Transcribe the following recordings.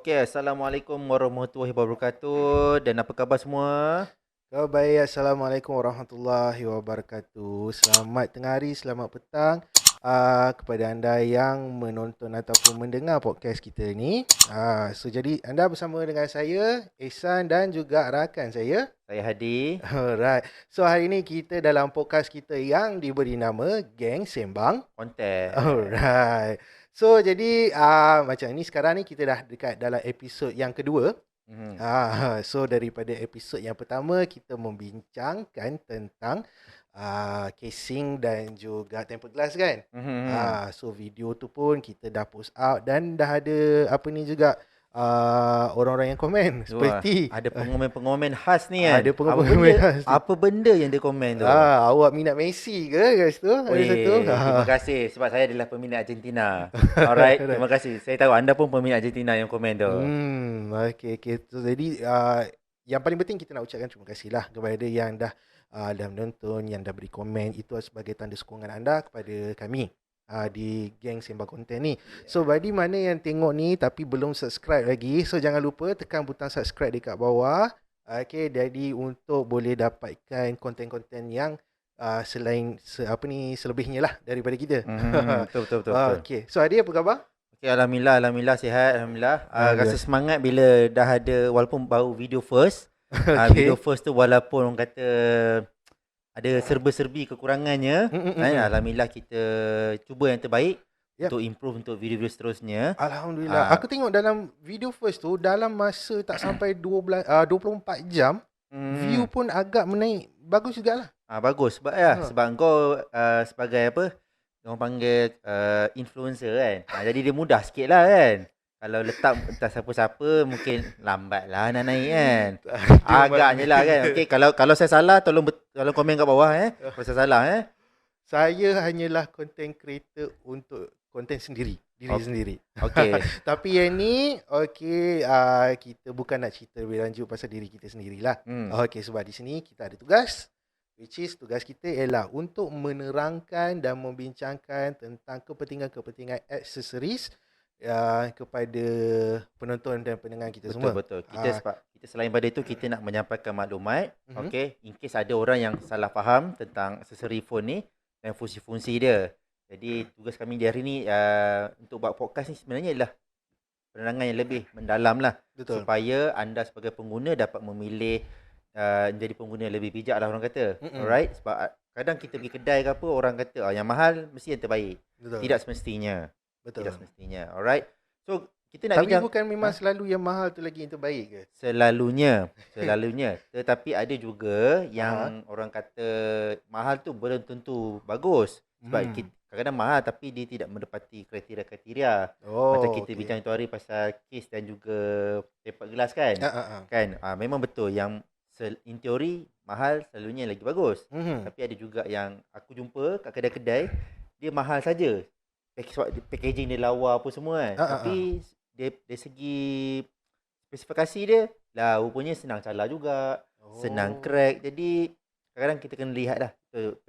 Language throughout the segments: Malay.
Okey, Assalamualaikum warahmatullahi wabarakatuh. Dan apa khabar semua? Khabar baik, Assalamualaikum warahmatullahi wabarakatuh. Selamat tengah hari, selamat petang kepada anda yang menonton ataupun mendengar podcast kita ni. Jadi anda bersama dengan saya, Ehsan dan juga rakan saya. Saya Hadi. Alright. So hari ni kita dalam podcast kita yang diberi nama Geng Sembang. Konten. Alright. So jadi macam ni sekarang ni kita dah dekat dalam episod yang kedua. So daripada episod yang pertama kita membincangkan tentang casing dan juga tempered glass kan. So video tu pun kita dah post out dan dah ada apa ni juga orang-orang yang komen seperti ada pengumuman-pengumuman khas ni kan. ada pengumuman khas. Apa benda yang dia komen tu? Awak minat Messi ke guys tu? Ada satu. Terima kasih sebab saya adalah peminat Argentina. Alright, terima kasih. Saya tahu anda pun peminat Argentina yang komen tu. Okay. So, jadi yang paling penting kita nak ucapkan terima kasih lah kepada yang dah menonton, yang dah beri komen. Itu sebagai tanda sokongan anda kepada kami di Geng Sembang Konten ni. So bagi mana yang tengok ni tapi belum subscribe lagi, so jangan lupa tekan butang subscribe dekat bawah. Okay, jadi untuk boleh dapatkan konten-konten yang selebihnya lah daripada kita. Betul. Okay, so Adi apa khabar? Okay, Alhamdulillah sihat. Alhamdulillah. Rasa semangat bila dah ada, walaupun baru video first. Video first tu walaupun orang kata ada serba-serbi kekurangannya, alhamdulillah kita cuba yang terbaik untuk improve untuk video-video seterusnya. Alhamdulillah. Aku tengok dalam video first tu dalam masa tak sampai 24 jam, view pun agak menaik. Bagus jugalah. Bagus sebab sebab kau sebagai apa? Orang panggil influencer kan. Jadi dia mudah sikit lah kan. Kalau letak siapa-siapa mungkin lambat lah nak naik kan. Agaknya lah kan. Okay, kalau saya salah tolong komen kat bawah kalau saya salah Saya hanyalah content creator untuk konten sendiri, diri sendiri. Okay. Tapi yang ni kita bukan nak cerita lebih lanjut pasal diri kita sendirilah. Okay, sebab di sini kita ada tugas, which is tugas kita ialah untuk menerangkan dan membincangkan tentang kepentingan-kepentingan aksesoris kepada penonton dan pendengar kita semua. Betul. Kita selain pada itu kita nak menyampaikan maklumat. Okay, in case ada orang yang salah faham tentang aksesori phone ni dan fungsi-fungsi dia. Jadi tugas kami di hari ni untuk buat podcast ni sebenarnya adalah penerangan yang lebih mendalam lah. Betul. Supaya anda sebagai pengguna dapat memilih menjadi pengguna yang lebih bijak lah orang kata. Alright, sebab kadang kita pergi kedai ke apa, orang kata yang mahal mesti yang terbaik. Betul. Tidak semestinya. Betul. Tidak semestinya. Alright. So kita nak Tapi bukan memang selalu yang mahal tu lagi yang terbaik ke? Selalunya. Tetapi ada juga yang orang kata mahal tu belum tentu bagus. Sebab kadang-kadang mahal tapi dia tidak mendapati kriteria-kriteria. Macam kita bincang tu hari pasal case dan juga tempered glass kan. Kan? Memang betul yang in teori mahal selalunya lagi bagus. Tapi ada juga yang aku jumpa kat kedai-kedai dia mahal saja. Sebab packaging dia lawa apa semua kan. Tapi dari segi spesifikasi dia lah rupanya senang calar juga, senang crack. Jadi kadang-kadang kita kena lihat dah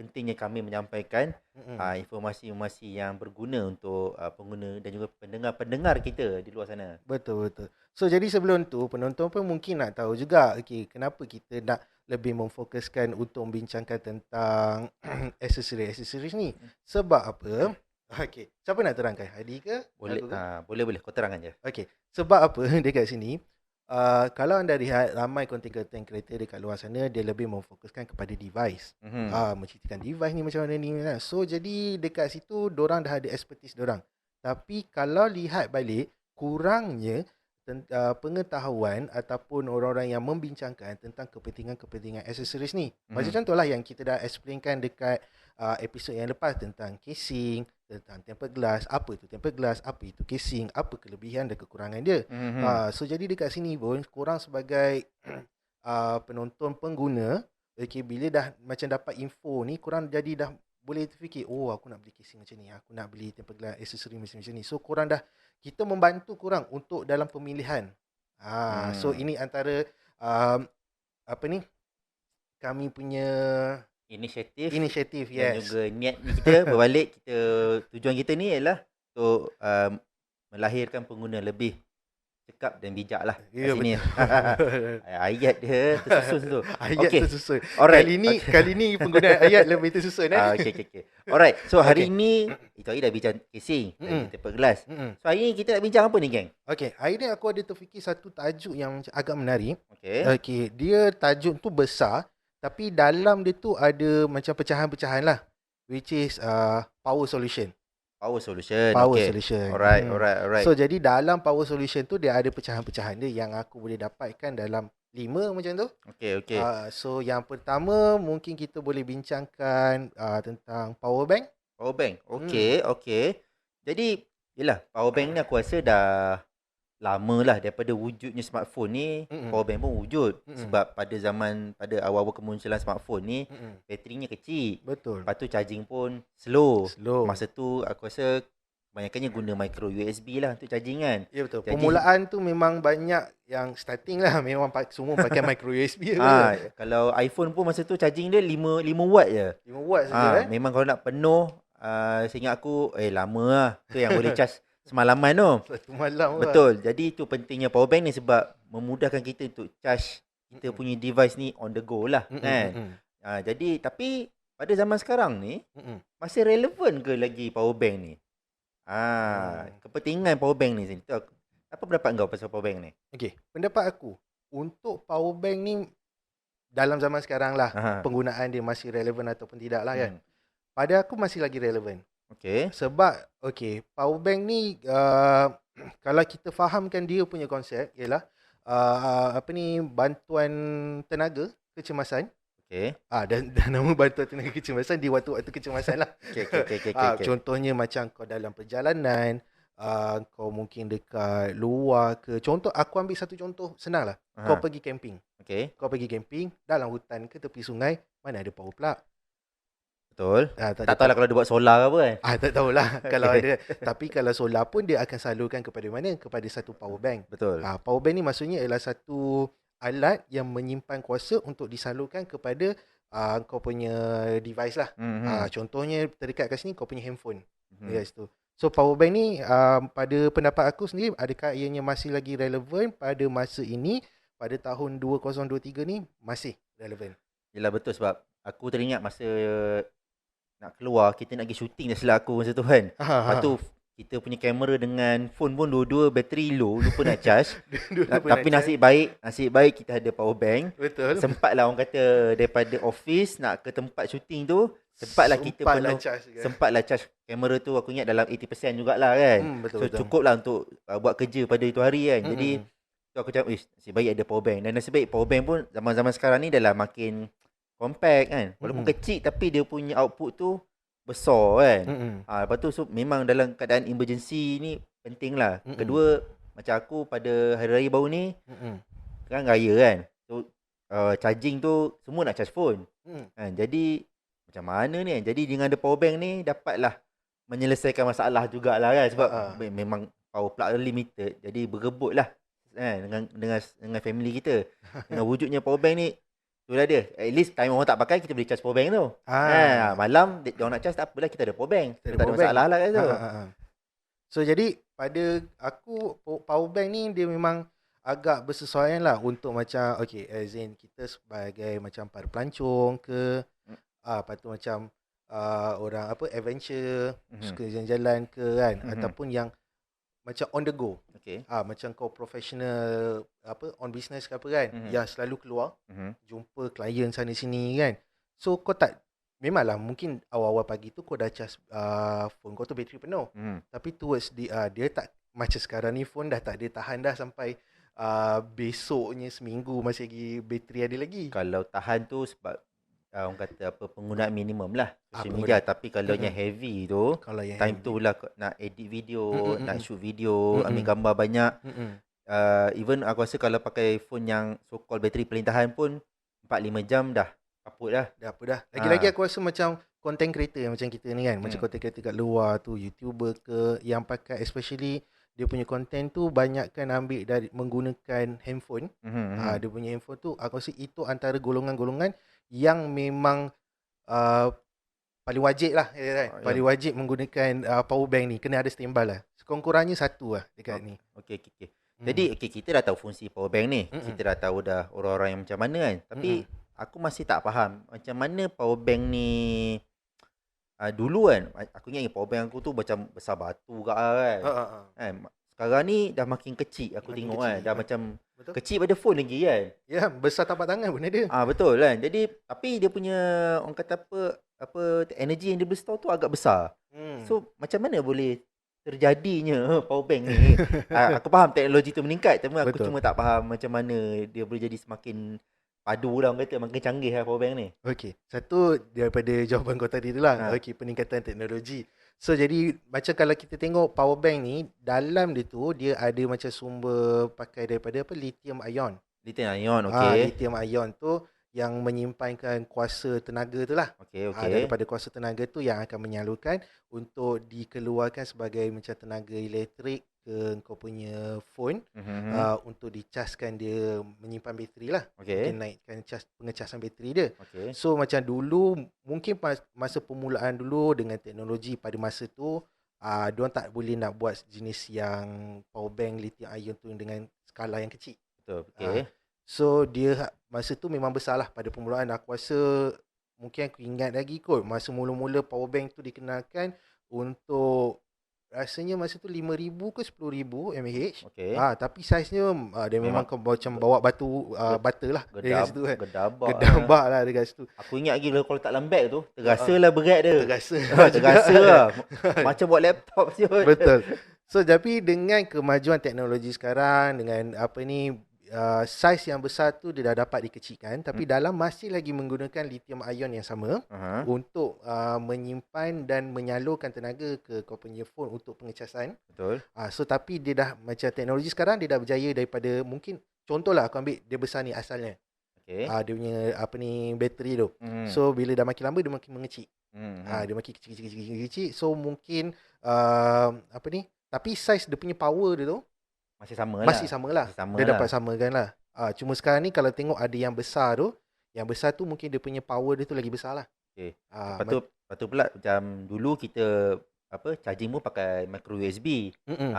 pentingnya kami menyampaikan informasi-informasi yang berguna untuk pengguna dan juga pendengar kita di luar sana. Betul. So jadi sebelum tu penonton pun mungkin nak tahu juga kenapa kita nak lebih memfokuskan untuk membincangkan tentang aksesoris ni. Sebab apa? Siapa nak terangkan? Hadi ke? Boleh. Kau terangkan je. Sebab apa dekat sini? Kalau anda lihat ramai content creator dekat luar sana, dia lebih memfokuskan kepada device. Menceritakan device ni macam mana ni. So jadi dekat situ dorang dah ada expertise dorang. Tapi kalau lihat balik, kurangnya pengetahuan ataupun orang-orang yang membincangkan tentang kepentingan-kepentingan aksesoris ni. Macam contohlah yang kita dah explainkan dekat episod yang lepas tentang casing, tentang tempered glass, apa itu tempered glass, apa itu casing, apa kelebihan dan kekurangan dia. So jadi dekat sini pun korang sebagai penonton pengguna, bila dah macam dapat info ni, korang jadi dah boleh terfikir, aku nak beli casing macam ni, aku nak beli tempered glass aksesori macam ni. So korang dah, kita membantu korang untuk dalam pemilihan. So ini antara kami punya inisiatif dan juga niat kita berbalik. Tujuan kita ni ialah untuk melahirkan pengguna lebih cekap dan bijak lah kat Ya, sini. betul. Ayat dia tersusun tu. Ayat Okey. tersusun. Alright. Kali ni penggunaan ayat lebih tersusun. Okay. Alright. So hari Okay. ni itu hari dah bincang casing, dah Mm-mm. bincang tempered glass. So hari ni kita nak bincang apa ni, geng? Okay, hari ni aku ada terfikir satu tajuk yang macam agak menarik. Okay. Okay, dia tajuk tu besar, tapi dalam dia tu ada macam pecahan-pecahan lah. Which is power solution. Power solution. Power Okay. solution. Alright. So, jadi dalam power solution tu dia ada pecahan-pecahan dia yang aku boleh dapatkan dalam 5 macam tu. Okay. So, yang pertama mungkin kita boleh bincangkan tentang power bank. Power bank. Okay. Jadi, yelah, power bank ni aku rasa dah lama lah daripada wujudnya smartphone ni. Power bank pun wujud. Sebab pada awal-awal kemunculan smartphone ni, baterinya kecil. Betul. Lepas tu charging pun slow. Slow. Masa tu aku rasa kebanyakannya guna micro USB lah untuk charging kan. Ya, betul. Jadi, Permulaan tu memang banyak yang starting lah. Memang semua pakai micro USB. Kalau iPhone pun masa tu charging dia 5 watt je. 5 watt saja. Memang kalau nak penuh, seingat aku, lama lah. Tu yang boleh charge semalaman tu. Satu malam. Betul. Jadi tu pentingnya power bank ni sebab memudahkan kita untuk charge kita punya device ni on the go lah kan. Jadi tapi pada zaman sekarang ni masih relevan ke lagi power bank ni? Kepentingan power bank ni sini. Apa pendapat kau pasal power bank ni? Okey, pendapat aku untuk power bank ni dalam zaman sekarang lah, penggunaan dia masih relevan ataupun tidak lah kan. Pada aku masih lagi relevan. Okay. Sebab power bank ni kalau kita fahamkan dia punya konsep ialah bantuan tenaga kecemasan. Okay. Dan nama bantuan tenaga kecemasan di waktu-waktu kecemasan lah. Okay. Contohnya macam kau dalam perjalanan, kau mungkin dekat luar ke. Contoh, aku ambil satu contoh senang lah. Kau pergi camping. Okay. Kau pergi camping dalam hutan ke tepi sungai, mana ada power plug. Betul. Tak tahulah kalau dia buat solar ke apa kan. Tak tahulah kalau ada. Tapi kalau solar pun dia akan salurkan kepada mana? Kepada satu power bank. Betul. Power bank ni maksudnya ialah satu alat yang menyimpan kuasa untuk disalurkan kepada kau punya device lah. Contohnya terdekat kat sini kau punya handphone. Yes tu. So power bank ni pada pendapat aku sendiri, adakah ianya masih lagi relevan pada masa ini, pada tahun 2023 ni masih relevan? Yelah betul, sebab aku teringat masa nak keluar, kita nak pergi shooting dah silap aku masa tu kan. Lepas tu kita punya kamera dengan phone pun dua-dua bateri low, lupa nak charge. Tapi nasib baik kita ada power bank. Betul. Sempatlah orang kata daripada office nak ke tempat shooting tu, sempatlah kita penuh, sempatlah charge kamera tu, aku ingat dalam 80% jugalah kan. Betul. Cukup lah untuk buat kerja pada itu hari kan. Jadi tu aku cakap, nasib baik ada power bank. Dan nasib baik power bank pun zaman-zaman sekarang ni dah makin compact kan. Walaupun kecil tapi dia punya output tu besar kan. Lepas tu memang dalam keadaan emergency ni penting lah. Kedua, macam aku pada hari raya baru ni, kan raya kan. So charging tu semua nak charge phone. Jadi macam mana ni kan. Jadi dengan ada power bank ni dapatlah menyelesaikan masalah jugalah kan. Sebab memang power plug limited. Jadi berebut lah kan dengan family kita. Dengan wujudnya power bank ni, itulah dia. At least time orang tak pakai, kita boleh charge power bank tu. Malam dia orang nak charge, tak apalah, kita ada power bank. Kita tak ada masalah lah kat tu. So jadi pada aku power bank ni dia memang agak bersesuaian lah untuk macam as in kita sebagai macam para pelancong ke, lepas tu macam orang adventure, suka jalan-jalan ke kan, ataupun yang macam on the go. Macam kau professional on business ke apa kan, yang selalu keluar jumpa klien sana sini kan. So kau tak, memanglah mungkin awal-awal pagi tu kau dah charge phone kau tu bateri penuh. Tapi towards dia tak macam sekarang ni, phone dah tak ada tahan dah sampai besoknya seminggu masih lagi bateri ada lagi. Kalau tahan tu sebab orang kata penggunaan minimum lah social media. Tapi kalau yang heavy tu, yang time heavy tu lah nak edit video, nak shoot video, ambil gambar banyak. Even aku rasa kalau pakai phone yang so called bateri paling tahan pun 4-5 jam dah kaput dah. Lagi-lagi aku rasa macam content creator macam kita ni kan, macam content creator kat luar tu, YouTuber ke, yang pakai especially dia punya content tu banyakkan ambil dari menggunakan handphone. Dia punya handphone tu aku rasa itu antara golongan-golongan yang memang paling wajib lah paling wajib menggunakan power bank ni. Kena ada standby lah. Sekurang-kurangnya satu lah dekat ni. Okay. Jadi kita dah tahu fungsi power bank ni. Mm-mm. Kita dah tahu dah orang-orang yang macam mana kan. Tapi aku masih tak faham macam mana power bank ni dulu kan. Aku ingat power bank aku tu macam besar batu ke kan. Kan? Sekarang ni dah makin kecil aku Makin tengok kecil. kan. Dah macam Betul. kecil pada phone lagi kan. Ya, besar tapak tangan pun ada. Betul kan. Jadi tapi dia punya orang kata apa energi yang dia boleh store tu agak besar. So macam mana boleh terjadinya power bank ni? Aku faham teknologi tu meningkat, tapi aku Betul. cuma tak faham macam mana dia boleh jadi semakin padu lah orang kata, makin canggih lah power bank ni. Okey, satu daripada jawapan kau tadi tu lah. Okey, peningkatan teknologi. So jadi macam kalau kita tengok power bank ni, dalam dia tu dia ada macam sumber pakai daripada apa, lithium ion. Lithium ion, okey. Lithium ion tu yang menyimpankan kuasa tenaga tu lah. Okey. Daripada kuasa tenaga tu yang akan menyalurkan untuk dikeluarkan sebagai macam tenaga elektrik ke kau punya phone, untuk dicaskan dia, menyimpan bateri lah. Okey. Mungkin naikkan pengecasan bateri dia. Okey. So macam dulu, mungkin masa permulaan dulu dengan teknologi pada masa tu, diorang tak boleh nak buat jenis yang power bank lithium ion tu dengan skala yang kecil. Betul. Okey. So dia masa tu memang besar lah pada permulaan. Aku rasa mungkin aku ingat lagi kot, masa mula-mula power bank tu dikenalkan untuk, rasanya masa tu 5,000 ke 10,000 mAh. Okey. Tapi saiznya dia memang macam bawa batu bata lah dekat situ kan. Gedabak lah dekat situ. Aku ingat lagi kalau tak dalam beg tu, terasa lah berat dia. Terasa lah. Macam buat laptop je. Betul. So tapi dengan kemajuan teknologi sekarang, dengan saiz yang besar tu dia dah dapat dikecilkan, tapi dalam masih lagi menggunakan lithium ion yang sama untuk menyimpan dan menyalurkan tenaga ke kau punya phone untuk pengecasan. Betul. So tapi dia dah macam teknologi sekarang dia dah berjaya daripada, mungkin contohlah aku ambil dia besar ni asalnya. Okey. Dia punya bateri tu. So bila dah makin lama dia makin mengecil. Dia makin kecil. So mungkin tapi saiz dia punya power dia tu masih sama lah. Dia dapat samakan lah. Cuma sekarang ni kalau tengok ada yang besar tu, mungkin dia punya power dia tu lagi besar lah. Okey. Lepas tu pula macam dulu kita charging pun pakai micro USB.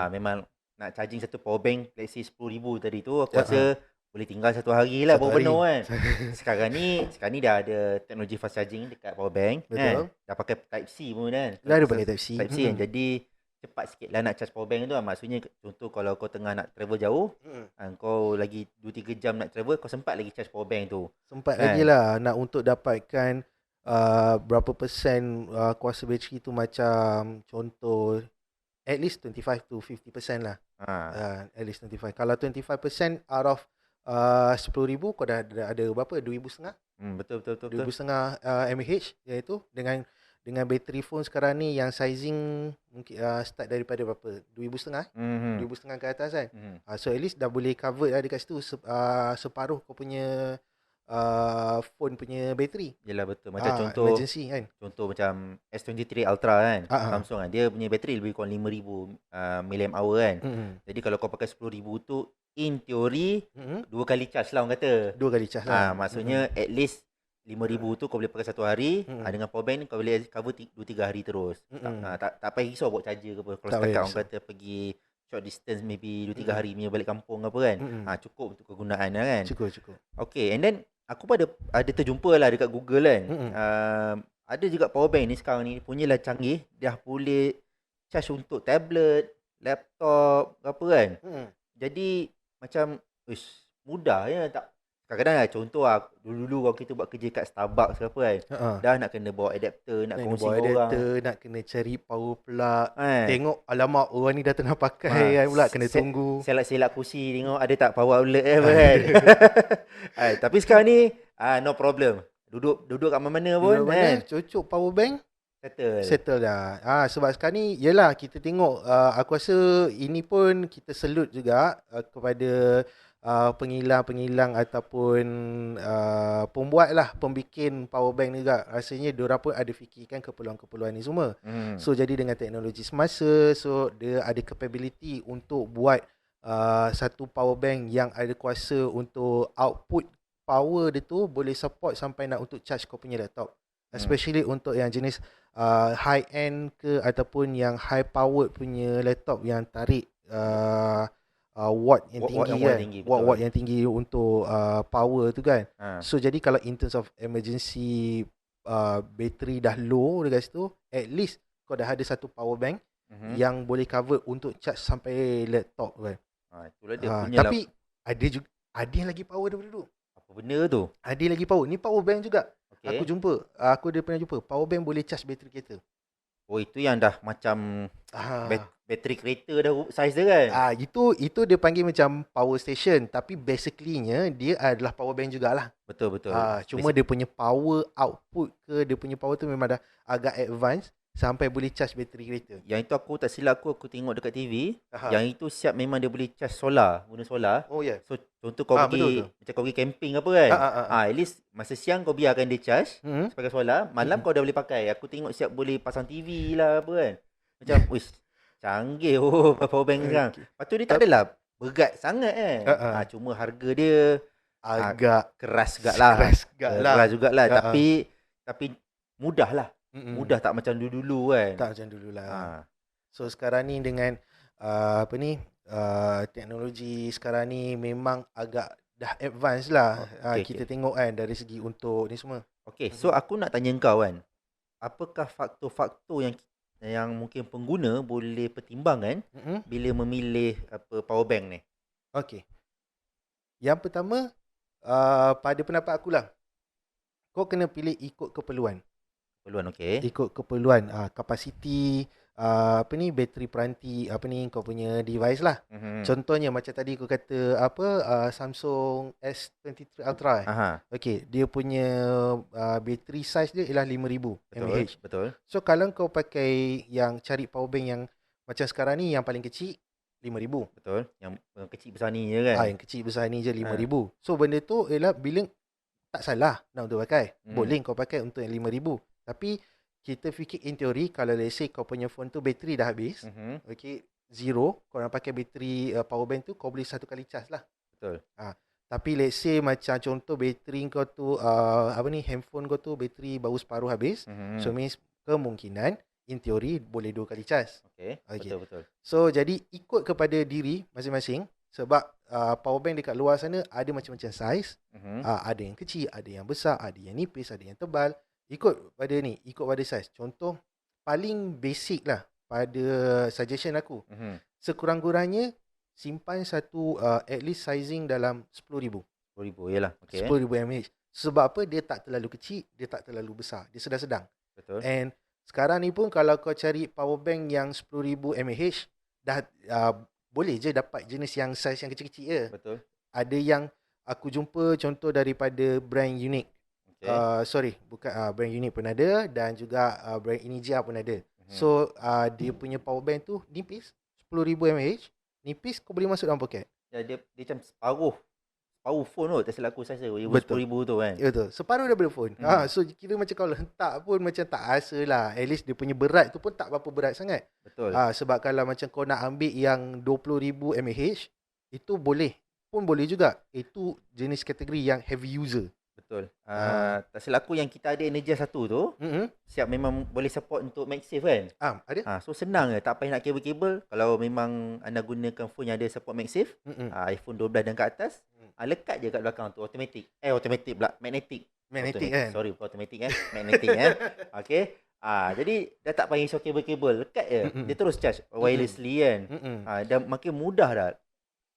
Memang nak charging satu power bank let's say 10,000 tadi tu, aku rasa boleh tinggal satu hari lah baru penuh kan. Sekarang ni dah ada teknologi fast charging dekat power bank. Betul. Dah pakai Type C pun kan. Dah ada pakai Type C. Type C kan. Jadi cepat sikit lah nak charge power bank tu. Maksudnya contoh kalau kau tengah nak travel jauh, kau lagi 2-3 jam nak travel, kau sempat lagi charge power bank tu. Sempat lagi lah nak untuk dapatkan berapa persen kuasa bateri tu, macam contoh at least 25 to 50% lah. At least 25. Kalau 25% out of 10,000, kau dah ada berapa? 2,500? Betul. 2,500 mAh, iaitu dengan bateri phone sekarang ni yang sizing mungkin start daripada berapa? 2,500? 2,500 ke atas kan? So at least dah boleh cover lah dekat situ separuh kau punya phone punya bateri. Yelah betul. Macam contoh emergency kan. Contoh macam S23 Ultra kan, Samsung kan, dia punya bateri lebih kurang 5,000 mAh kan. Jadi kalau kau pakai 10,000 tu, in teori 2 kali charge lah orang kata. 2 kali charge lah. Maksudnya at least 5,000 tu kau boleh pakai satu hari. Dengan power bank kau boleh cover 2-3 hari terus. Tak payah risau buat charger ke apa. Kalau setakat orang kata pergi short distance, maybe 2-3 hari punya balik kampung ke apa kan, cukup untuk kegunaan lah kan. Cukup. Okay, and then aku ada terjumpa lah dekat Google kan. Ada juga power bank ni sekarang ni punyalah canggih. Dah boleh charge untuk tablet, laptop apa kan. Jadi macam mudah ya. Tak, kadang-kadang lah, contoh lah, dulu kalau kita buat kerja kat Starbucks ke apa kan, dah nak kena bawa adapter, nak kongsi dengan orang, nak kena cari power plug, tengok alamak orang ni dah tengah pakai kan pula, kena tunggu, selak-selak kursi tengok ada tak power outlet kan. Tapi sekarang ni no problem, duduk kat mana-mana pun kan, cucuk power bank, settle dah. Sebab sekarang ni yelah kita tengok, aku rasa ini pun kita salute juga kepada pengilang-pengilang ataupun pembuat lah, pembikin power bank ni juga. Rasanya diorang pun ada fikirkan keperluan-keperluan ni semua. So jadi dengan teknologi semasa, so dia ada capability untuk buat satu power bank yang ada kuasa untuk output power dia tu boleh support sampai nak untuk charge kau punya laptop. Especially untuk yang jenis high end ke ataupun yang high powered punya laptop yang tarik watt yang Watt tinggi yang kan. tinggi, betul. Watt-watt yang tinggi untuk power tu kan. Ha. So jadi kalau in terms of emergency bateri dah low dekat situ, at least kau dah ada satu power bank yang boleh cover untuk charge sampai laptop kan. Itulah dia punya Tapi ada yang lagi power daripada tu. apa benda tu? Ada lagi power. Ni power bank juga. Okay. Aku dah pernah jumpa. Power bank boleh charge bateri kereta. Oh, itu yang dah macam Ah. bateri kereta dah size dia kan? Itu dia panggil macam power station, tapi basically-nya dia adalah power bank jugalah. Betul. Cuma dia punya power output dia punya power tu memang dah agak advance sampai boleh charge bateri kereta. Yang itu aku tak silap aku tengok dekat TV. Yang itu siap memang dia boleh charge solar, guna solar. Oh ya. Yeah. So contoh kau pergi macam kau pergi camping apa kan. At least masa siang kau biarkan dia charge sebagai solar, malam kau dah boleh pakai. Aku tengok siap boleh pasang TV lah apa kan. Macam wish canggih power bank sekarang. Lepas tu dia tak adalah berat sangat kan. Cuma harga dia agak keras jugaklah. Keras jugaklah. Tapi mudah lah. Mudah tak macam dulu-dulu kan. Tak macam dululah. So sekarang ni dengan teknologi sekarang ni memang agak dah advance lah. Kita tengok kan dari segi untuk ni semua. Okay, so aku nak tanya kau kan. Apakah faktor-faktor yang mungkin pengguna boleh pertimbangkan bila memilih power bank ni? Okay. Yang pertama, pada pendapat akulah, kau kena pilih ikut keperluan. Okay. Ikut keperluan, kapasiti, bateri peranti, kau punya device lah. Contohnya macam tadi aku kata Samsung S23 Ultra. Okay, dia punya bateri size dia ialah 5000 mAh. Betul. So kalau kau pakai yang cari power bank yang macam sekarang ni yang paling kecil 5000. Betul. Yang kecil besar ni je kan. Yang kecil besar ni je 5000. So benda tu ialah bila tak salah nak untuk pakai. Boleh kau pakai untuk yang 5000. Tapi kita fikir in teori, kalau let's say kau punya phone tu bateri dah habis, okay, zero, kau nak pakai bateri power bank tu, kau boleh satu kali charge lah. Betul. Tapi let's say macam contoh bateri kau tu, handphone kau tu bateri baru separuh habis, so means kemungkinan in teori boleh 2 kali charge. Okay. Betul. So jadi ikut kepada diri masing-masing, sebab power bank dekat luar sana ada macam-macam size. Ada yang kecil, ada yang besar, ada yang nipis, ada yang tebal. Ikut pada size. Contoh paling basic lah pada suggestion aku. Sekurang-kurangnya simpan satu at least sizing dalam 10,000. 10,000 yalah. Okay. 10,000 mAh. Sebab apa? Dia tak terlalu kecil, dia tak terlalu besar. Dia sedang-sedang. Betul. And sekarang ni pun kalau kau cari power bank yang 10,000 mAh, dah boleh je dapat jenis yang size yang kecil-kecil je. Betul. Ada yang aku jumpa contoh daripada brand Unique. Bukan brand Unique pun ada, dan juga brand Inija pun ada. So dia punya power bank tu nipis, 10,000 mAh, nipis, kau boleh masuk dalam poket. Dia macam separuh phone tu, tak silap aku size dia 10,000 tu kan. Betul. Separuh daripada phone. So kira macam kau letak pun macam tak rasa lah. At least dia punya berat tu pun tak berapa berat sangat. Betul. Sebab kalau macam kau nak ambil yang 20,000 mAh, itu boleh juga. Itu jenis kategori yang heavy user. Betul. Tak silap aku yang kita ada Energia 1 tu, siap memang boleh support untuk MagSafe kan? Ada. So senang je, tak payah nak kabel-kabel. Kalau memang anda gunakan phone yang ada support MagSafe, iPhone 12 dan ke atas, lekat je kat belakang tu automatic pula, magnetic kan. Sorry, automatic magnetic Okay. Jadi dah tak payah risau kabel-kabel, lekat je. Dia terus charge wirelessly kan. Dan makin mudah dah.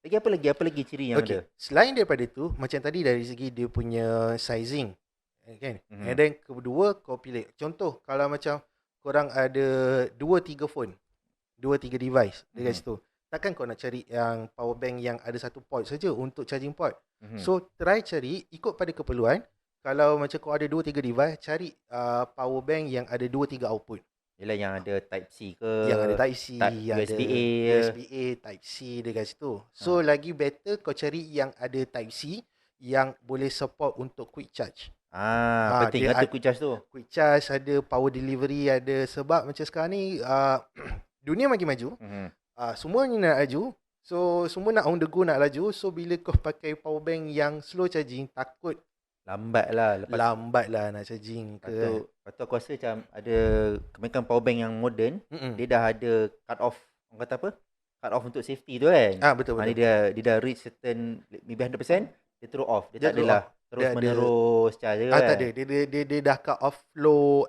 Apa lagi ciri yang ada? Selain daripada tu, macam tadi dari segi dia punya sizing, kan? And then kedua, kau pilih. Contoh, kalau macam korang ada 2-3 phone, 2-3 device dekat situ, takkan kau nak cari yang power bank yang ada satu port saja untuk charging port. So try cari ikut pada keperluan. Kalau macam kau ada 2-3 device, cari power bank yang ada 2-3 output. Yelah, yang ada Type C ke, yang ada Type C, USB-A, Type C dekat situ. So lagi better kau cari yang ada Type C yang boleh support untuk quick charge. Penting ada quick charge tu. Quick charge ada, power delivery ada. Sebab macam sekarang ni dunia makin maju. Semua ni nak laju. So semua nak on the go, nak laju. So bila kau pakai power bank yang slow charging, takut lambat lah nak charging ke. Lepas tu aku rasa macam ada kebanyakan power bank yang modern, dia dah ada cut off, orang kata apa? cut off untuk safety tu kan. Betul. Dia dah reach certain maybe 100%, dia throw off. Dia tak adalah terus menerus charge kan. Tak ada. Dia dah cut off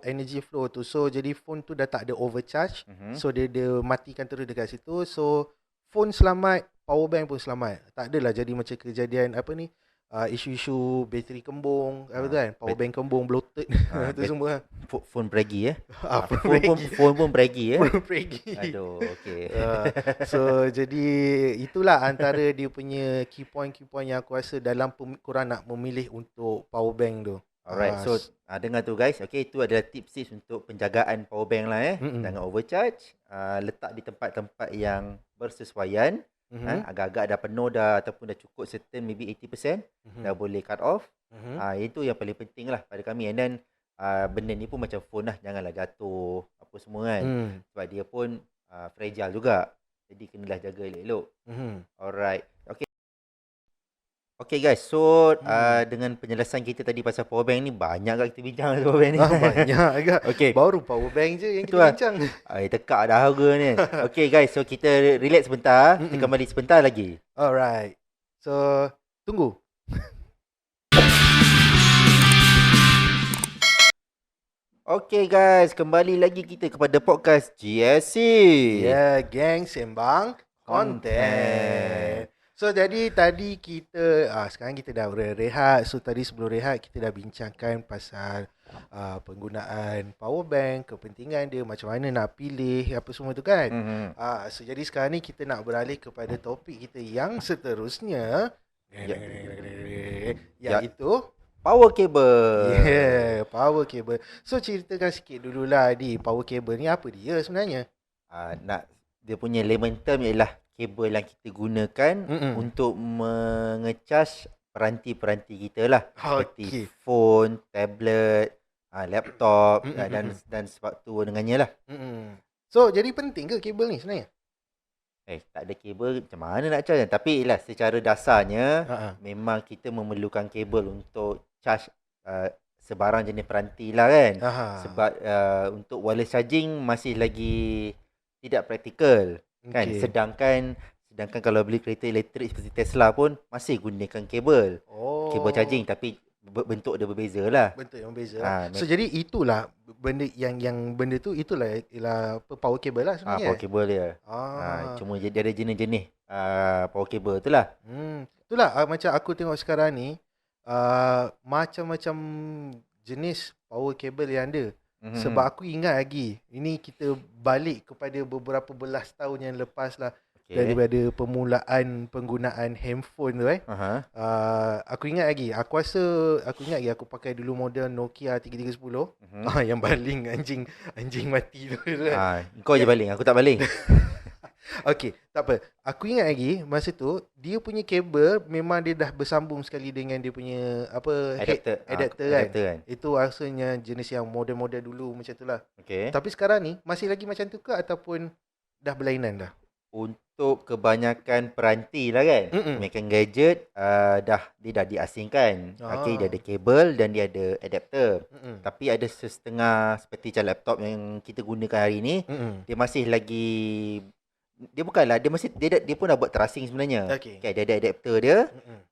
energy flow tu. So jadi phone tu dah tak ada overcharge. So dia matikan terus dekat situ. So phone selamat, power bank pun selamat. Tak adalah jadi macam kejadian isu-isu bateri kembung, apa tu kan, power bank kembung, bloated, tu semua. Phone braggy Phone pun braggy Phone braggy. Aduh, okey. So jadi itulah antara dia punya key point yang aku rasa dalam korang nak memilih untuk power bank tu. Alright, so dengar tu guys. Okay, itu adalah tips untuk penjagaan power bank lah Jangan overcharge, letak di tempat-tempat yang bersesuaian. Agak-agak dah penuh dah ataupun dah cukup certain maybe 80%, dah boleh cut off. Itu yang paling penting lah pada kami. And then benda ni pun macam phone lah, janganlah jatuh apa semua kan. Sebab dia pun fragile juga, jadi kenalah jaga elok-elok. Alright, Okay guys, so dengan penjelasan kita tadi pasal power bank ni, banyak agak kita bincang pasal power bank ni. Banyak agak. Okay. Baru power bank je yang kita bincang. Tekak dah harga ni. Okay guys, so kita relax sebentar. Kita kembali sebentar lagi. Alright. So, tunggu. Okay guys, kembali lagi kita kepada podcast GSC. Ya, geng sembang konten. So jadi tadi kita sekarang kita dah rehat. So tadi sebelum rehat kita dah bincangkan pasal penggunaan power bank, kepentingan dia, macam mana nak pilih apa semua tu kan. So jadi sekarang ni kita nak beralih kepada topik kita yang seterusnya, iaitu power cable. Yeah, power cable. So ceritakan sikit dululah di power cable ni apa dia sebenarnya? Dia punya layman term ialah kabel yang kita gunakan untuk mengecas peranti-peranti kita lah. Seperti phone, tablet, laptop dan sebab tu dengannya lah. So jadi penting ke kabel ni sebenarnya? Tak ada kabel macam mana nak charge. Tapi ialah secara dasarnya memang kita memerlukan kabel untuk charge sebarang jenis peranti lah kan. Sebab untuk wireless charging masih lagi tidak praktikal. Kan, sedangkan kalau beli kereta elektrik seperti Tesla pun masih gunakan kabel. Kabel charging, tapi bentuk dia berbeza lah. Bentuk yang berbeza. So jadi itulah benda yang benda tu itulah ialah power cable lah sebenarnya. Power cable dia. Cuma dia ada jenis-jenis power cable tu lah. Itulah macam aku tengok sekarang ni macam-macam jenis power cable yang ada. Sebab aku ingat lagi, ini kita balik kepada beberapa belas tahun yang lepas lah. Daripada permulaan penggunaan handphone tu aku ingat lagi, aku ingat lagi aku pakai dulu model Nokia 3310. Yang baling anjing mati tu kan. Kau je baling, aku tak baling. Okey, tak apa. Aku ingat lagi masa tu dia punya kabel memang dia dah bersambung sekali dengan dia punya adapter kan. Itu rasanya jenis yang model-model dulu macam tu lah. Tapi sekarang ni masih lagi macam tu ke ataupun dah berlainan dah? Untuk kebanyakan peranti lah kan, kebanyakan gadget dia dah diasingkan. Dia ada kabel dan dia ada adapter. Tapi ada setengah seperti macam laptop yang kita gunakan hari ni, dia masih lagi, dia bukanlah, dia pun dah buat terasing sebenarnya. Dia ada adapter dia,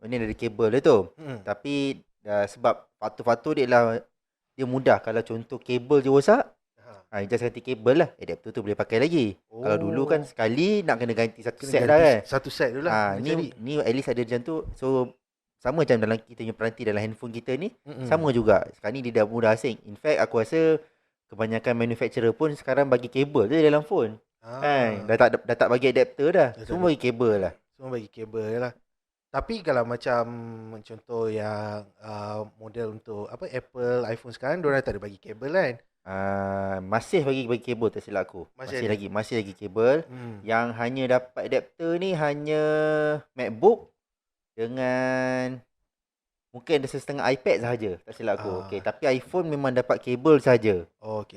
ini ada kabel dia tu. Tapi sebab faktor-faktor dia lah, dia mudah. Kalau contoh kabel je rosak, just ganti kabel lah, adapter tu boleh pakai lagi. Kalau dulu kan sekali nak kena ganti satu set lah kan. Satu set dulu lah. Ni at least ada macam tu. So sama macam dalam kita punya peranti dalam handphone kita ni, sama juga. Sekarang ni dia dah mudah asing. In fact aku rasa kebanyakan manufacturer pun sekarang bagi kabel je dalam phone. Dah tak bagi adapter dah. Semua bagi kabel lah. Semua bagi kabel lah. Tapi kalau macam contoh yang model untuk Apple, iPhone sekarang, diorang tak ada bagi kabel kan? Masih bagi kabel, tak silap aku. Masih lagi kabel. Yang hanya dapat adapter ni hanya MacBook dengan mungkin ada setengah iPad sahaja, tak silap aku. Tapi iPhone memang dapat kabel sahaja.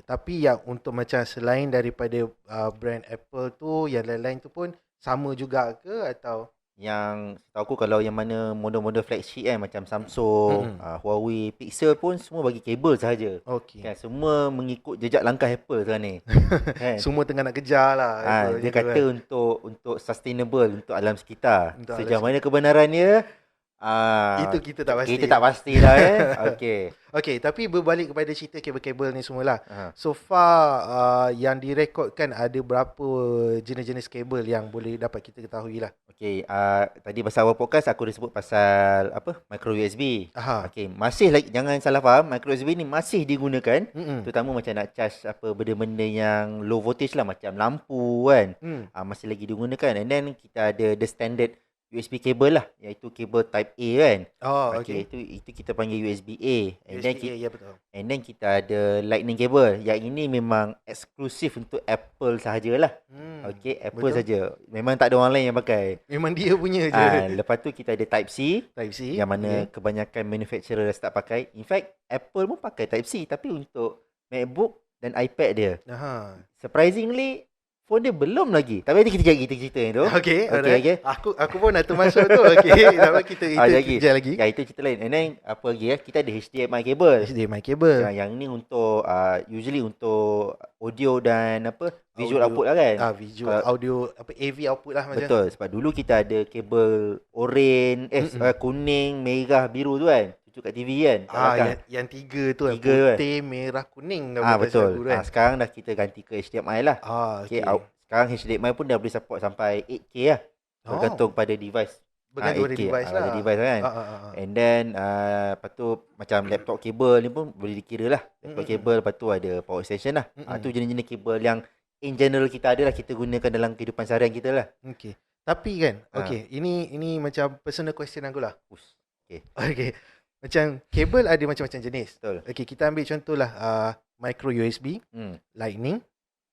Tapi yang untuk macam selain daripada brand Apple tu, yang lain-lain tu pun sama juga ke atau? yang setahu aku kalau yang mana model-model flagship kan macam Samsung, Huawei, Pixel pun semua bagi kabel sahaja. Okey. Kan semua mengikut jejak langkah Apple sekarang ni. Kan? Semua tengah nak kejar lah. Dia kata kan. untuk sustainable untuk alam sekitar. Untuk Sejauh alam mana kebenarannya itu kita tak pasti. Kita tak pastilah Okey. Okey, tapi berbalik kepada cerita kabel-kabel ni semualah. Aha. So far yang direkodkan ada berapa jenis-jenis kabel yang boleh dapat kita ketahui lah. Okey, tadi pasal awal podcast aku dah sebut pasal apa? Micro USB. Aha. Okey, masih lagi jangan salah faham, micro USB ni masih digunakan Mm-mm. terutama macam nak charge apa benda-benda yang low voltage lah macam lampu kan. Masih lagi digunakan and then kita ada the standard USB cable lah iaitu kabel type A kan. Oh, Okey, okey. itu kita panggil USB A. USB, ya betul. And then kita ada lightning cable. Yang ini memang eksklusif untuk Apple sahajalah. Okey, Apple betul. saja. Memang tak ada orang lain yang pakai. Memang dia punya je. Lepas tu kita ada Type C. Type C. Yang mana kebanyakan manufacturer dah start pakai. In fact, Apple pun pakai Type C. Tapi untuk MacBook dan iPad dia. Aha. Surprisingly, phone dia belum lagi. Tapi nanti kita cerita yang tu. Okey, Okey, okey. Aku pun nak termasuk tu. Okey, apa kita itu kejap lagi. Ya, itu cerita lain. And then, apa lagi kita ada HDMI cable. HDMI cable. Yang ni untuk usually untuk audio dan apa visual output lah kan. Visual audio apa AV output lah macam. Betul. Sebab dulu kita ada kabel oren, kuning, merah, biru tu kan. Cucuk kat TV kan. Yang tiga tu kan. Tiga Putih, merah, kuning. Betul. Aku, kan? Sekarang dah kita ganti ke HDMI lah. Okay. Sekarang HDMI pun dah boleh support sampai 8K lah. Bergantung pada device. Bergantung pada device lah. Device kan. And then lepas tu macam laptop kabel ni pun boleh dikira lah. Laptop kabel, lepas tu ada power extension lah. Tu jenis-jenis kabel yang in general kita ada lah, kita gunakan dalam kehidupan seharian kita lah. Okay. Tapi kan, ini macam personal question aku lah. Okay. Macam kabel ada macam-macam jenis. Betul. Okay, kita ambil contohlah micro USB, lightning,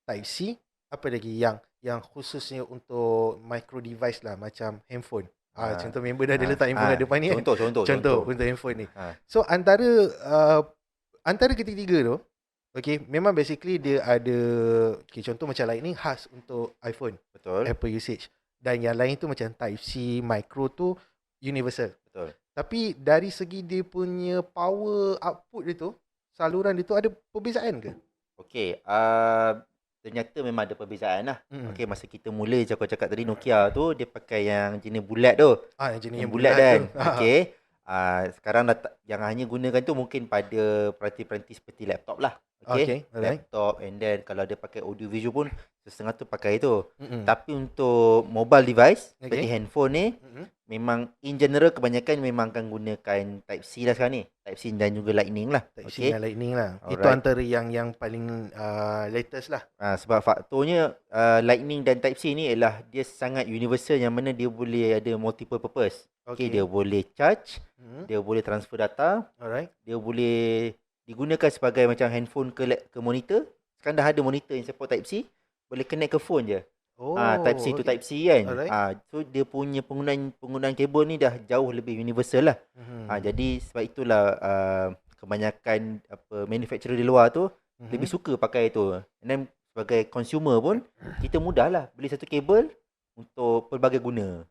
type C, apa lagi yang khususnya untuk micro device lah macam handphone. Contoh member dah ada letak handphone kat depan ni kan. Contoh untuk handphone ni. So antara ketiga tu, okay, memang basically dia ada contoh macam lightning khas untuk iPhone. Betul. Apple usage. Dan yang lain tu macam type C, micro tu universal. Betul. Tapi dari segi dia punya power output dia tu, saluran dia tu ada perbezaan ke? Okey, ternyata memang ada perbezaan lah. Okey, masa kita mula aku cakap tadi Nokia tu dia pakai yang jenis bulat tu. Yang bulat kan. Okey. Sekarang yang hanya gunakan tu mungkin pada peranti-peranti seperti laptop lah. Okay, laptop and then kalau dia pakai audio visual pun setengah tu pakai tu. Tapi untuk mobile device seperti handphone ni memang in general kebanyakan memang akan gunakan Type C lah sekarang ni. Type C dan juga Lightning lah. Type C dan Lightning lah. Alright. Itu antara yang paling latest lah. Sebab faktornya Lightning dan Type C ni ialah dia sangat universal yang mana dia boleh ada multiple purpose. Okay, dia boleh charge, dia boleh transfer data, dia boleh digunakan sebagai macam handphone ke monitor. Sekarang dah ada monitor yang support Type C, boleh connect ke phone je. Type C to Type C kan. So dia punya penggunaan kabel ni dah jauh lebih universal lah. Jadi sebab itulah kebanyakan manufacturer di luar tu lebih suka pakai tu. And then sebagai consumer pun kita mudahlah beli satu kabel untuk pelbagai guna.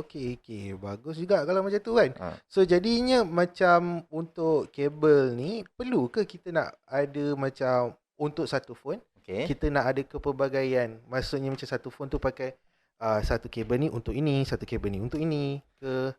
Okey. Bagus juga kalau macam tu kan. So jadinya macam untuk kabel ni perlu ke kita nak ada macam untuk satu phone? Kita nak ada kepelbagaian. Maksudnya macam satu phone tu pakai satu kabel ni untuk ini, satu kabel ni untuk ini ke?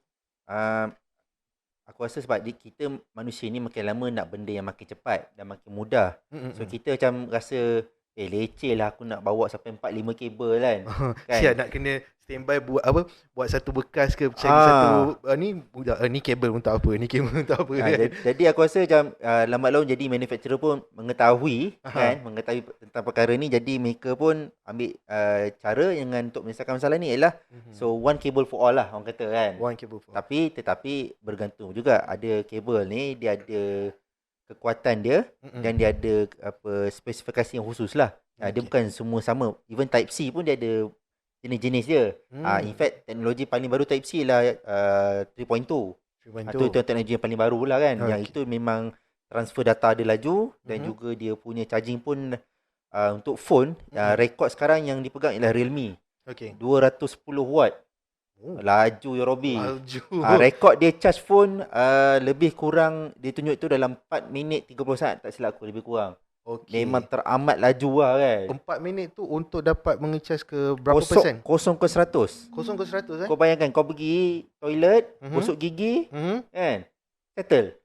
Aku rasa sebab kita manusia ni makin lama nak benda yang makin cepat dan makin mudah. So kita macam rasa leceh lah aku nak bawa sampai 4-5 kabel kan. Siap nak kena standby buat apa? Buat satu bekas ke cari satu ni kabel untuk apa? Ni kabel untuk apa? Jadi aku rasa macam lambat laun jadi manufacturer pun mengetahui tentang perkara ni, jadi mereka pun ambil cara dengan untuk menyelesaikan masalah ni ialah so one cable for all lah orang kata kan. One cable for all. Tetapi bergantung juga, ada kabel ni dia ada kekuatan dia dan dia ada spesifikasi yang khusus lah. Dia bukan semua sama. Even Type C pun dia ada jenis-jenis dia. In fact teknologi paling baru Type C lah 3.2. Itu teknologi yang paling baru lah kan. Yang itu memang transfer data dia laju dan juga dia punya charging pun untuk phone rekod sekarang yang dipegang ialah Realme. 210 watt Laju ya Robby. Laju. Rekod dia charge phone lebih kurang dia tunjuk tu dalam 4 minit 30 saat tak silap aku, lebih kurang. Okey. Memang teramat laju lah kan. 4 minit tu untuk dapat mengecas ke berapa persen? Kosong ke 100. Kosong ke 100 Kau bayangkan kau pergi toilet, Mhm. gosok gigi, Mhm. kan? Settle.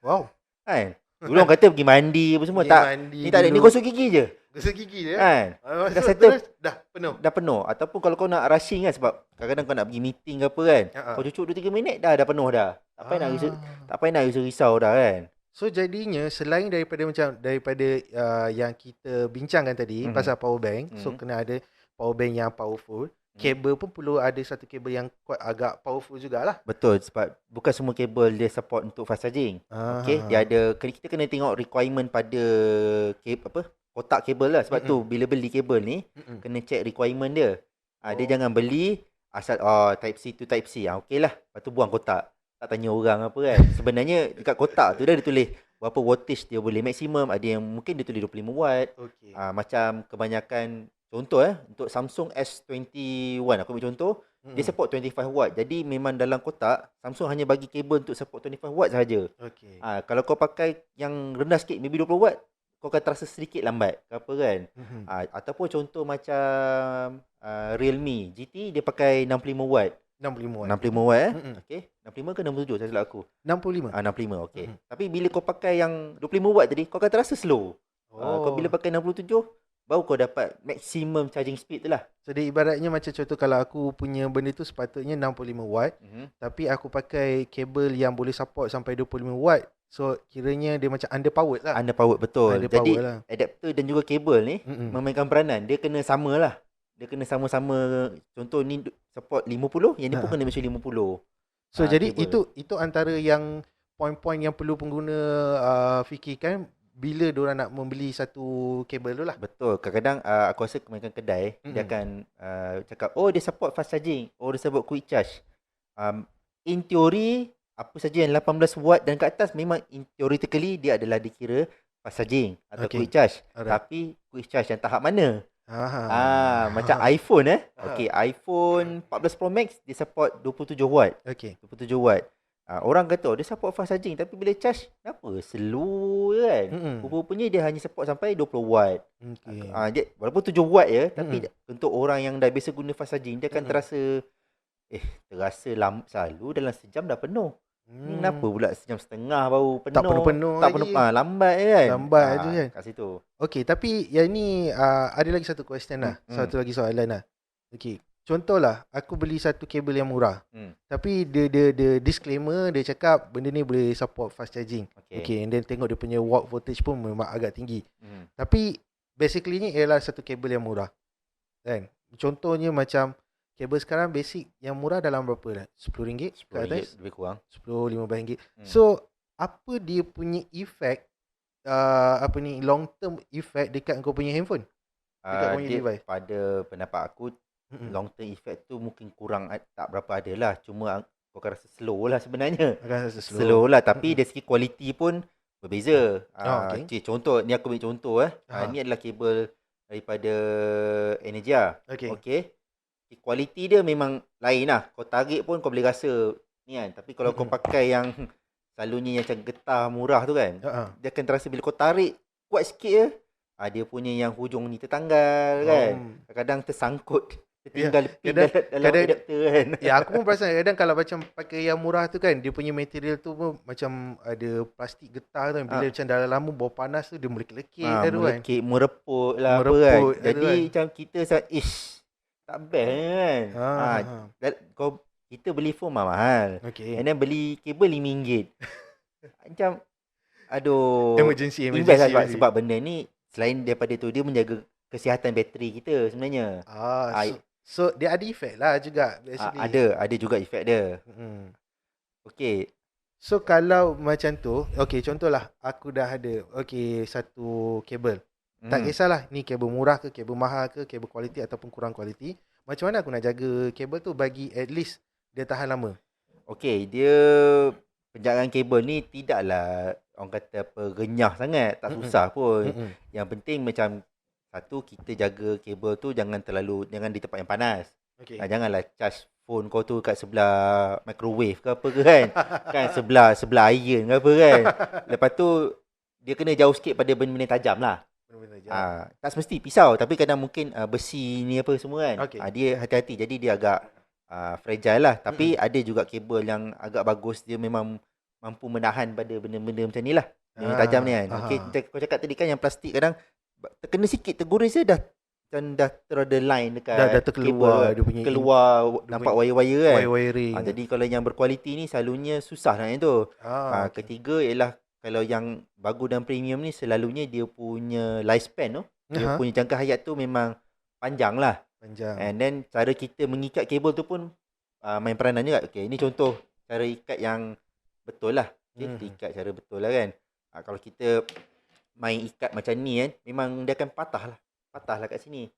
Wow. Kan? Dulu orang kata pergi mandi apa semua, Pergi tak. mandi Ni tak ada, ni dulu. gosok gigi je. Gosok gigi je. Kan? Masuk Dah settle. terus dah penuh. Dah penuh. Ataupun kalau kau nak rushing kan, sebab kadang-kadang kau nak pergi meeting ke apa kan, kau cucuk 2-3 minit dah penuh dah. Tak payah nak risau dah kan. So jadinya selain daripada yang kita bincangkan tadi pasal power bank, so kena ada power bank yang powerful. Kabel pun perlu ada satu kabel yang kuat, agak powerful jugalah. Betul, sebab bukan semua kabel dia support untuk fast charging. Okey, dia ada, kita kena tengok requirement pada kotak kabel lah. Sebab tu bila beli kabel ni kena check requirement dia. Dia jangan beli asal type C to type C. Okeylah, lepas tu buang kotak. Tak tanya orang apa kan. Sebenarnya dekat kotak tu dah dia tulis berapa wattage dia boleh maksimum. Ada yang mungkin dia tulis 25 watt. Macam kebanyakan contoh untuk Samsung S21 aku ambil contoh, dia support 25 watt. Jadi memang dalam kotak Samsung hanya bagi kabel untuk support 25 watt sahaja. Kalau kau pakai yang rendah sikit, maybe 20 watt, kau akan terasa sedikit lambat ke apa kan. Ataupun contoh macam Realme GT, dia pakai 65 watt. 65 watt okey. 65 ke 67 saya silap aku. 65. 65 okey. Tapi bila kau pakai yang 25 watt tadi, kau akan terasa slow. Kau bila pakai 67 baru kau dapat maximum charging speed tu lah. So dia ibaratnya macam contoh kalau aku punya benda tu sepatutnya 65 watt, tapi aku pakai kabel yang boleh support sampai 25 watt. So kiranya dia macam underpowered lah. Underpowered, betul. Jadi lah. adapter dan juga kabel ni memainkan peranan. Dia kena sama lah. Dia kena sama-sama. Contoh ni support 50, yang ni pun kena macam 50. So jadi kabel. Itu antara yang poin-poin yang perlu pengguna fikirkan bila diorang nak membeli satu kabel tu lah. Betul. Kadang-kadang aku rasa kebanyakan kedai dia akan cakap, dia support fast charging, dia support quick charge. In theory, apa saja yang 18 watt dan ke atas memang theoretically dia adalah dikira fast charging atau quick charge. Tapi quick charge yang tahap mana? Macam iPhone Okey, iPhone 14 Pro Max dia support 27 watt. 27 watt. Orang kata dia support fast charging, tapi bila charge kenapa slow kan. Rupanya dia hanya support sampai 20 watt. Dia walaupun 7 watt ya, tapi untuk orang yang dah biasa guna fast charging, dia akan terasa selalu dalam sejam dah penuh. Kenapa pula sejam setengah baru penuh? Tak penuh-penuh tak penuh, lambat kan. Lambat je kan. Kat situ. Okey, tapi yang ni ada lagi satu question lah. Satu lagi soalan lah. Okey, contohlah aku beli satu kabel yang murah. Tapi dia disclaimer, dia cakap benda ni boleh support fast charging. Okey, and then tengok dia punya watt voltage pun memang agak tinggi. Tapi basically ni ialah satu kabel yang murah. Kan? Contohnya macam kabel sekarang basic yang murah dalam berapa dah? RM10 ke atas? Lebih kurang. RM10-15. So, apa dia punya efek long term effect dekat kau punya handphone? Dekat kau punya device? Pada pendapat aku, long term effect tu mungkin kurang, tak berapa ada lah. Cuma kau akan rasa slow lah sebenarnya. Akan rasa slow lah, tapi dari segi kualiti pun berbeza. Contoh, ni aku ambil contoh ni adalah kabel daripada Energia. Okey. Kualiti dia memang lain lah. Kau tarik pun kau boleh rasa ni kan. Tapi kalau kau pakai yang selalunya yang macam getah murah tu kan, dia akan terasa bila kau tarik kuat sikit je, dia punya yang hujung ni tertanggal kan. Kadang-kadang tersangkut, tertinggal dalam adapter kan. Ya, aku pun perasan kadang kalau macam pakai yang murah tu kan, dia punya material tu pun macam ada plastik getah tu kan. Bila macam dalam lama bawah panas tu dia melekit-lekit tu kan. Melekit, mereput lah apa kan. Jadi macam kita tak best kan. Kita beli phone mahal. And then beli kabel RM5. Macam emergency lah sebab benda ni selain daripada tu dia menjaga kesihatan bateri kita sebenarnya. So dia ada efek lah juga ada juga efek dia. Okey. So kalau macam tu, okey contohlah aku dah ada satu kabel. Tak kisahlah ni kabel murah ke, kabel mahal ke, kabel kualiti ataupun kurang kualiti. Macam mana aku nak jaga kabel tu bagi at least dia tahan lama? Okey, dia penjagaan kabel ni tidaklah orang kata renyah sangat, tak susah pun. Yang penting macam satu, kita jaga kabel tu jangan di tempat yang panas. Janganlah charge phone kau tu kat sebelah microwave ke apa ke kan. Kan sebelah iron ke apa kan. Lepas tu dia kena jauh sikit pada benda-benda tajam lah. Tak semesti pisau, tapi kadang mungkin besi ni apa semua kan. Okay. Dia hati-hati, jadi dia agak fragile lah. Tapi ada juga kabel yang agak bagus, dia memang mampu menahan pada benda-benda macam ni lah. Yang tajam ni kan. Okay, kau cakap tadi kan yang plastik kadang terkena sikit, tergores je dah terada line dekat dah terkeluar kabel, dia punya keluar nampak wire-wire kan. Wiring. Jadi kalau yang berkualiti ni selalunya susah nak yang tu. Okay. Ketiga ialah kalau yang bagus dan premium ni selalunya dia punya lifespan tu, dia punya jangka hayat tu memang panjang lah. And then cara kita mengikat kabel tu pun main peranan juga. Okay, ini contoh cara ikat yang betul lah. Okay, kita ikat cara betul lah kan. Kalau kita main ikat macam ni kan, memang dia akan patah lah kat sini.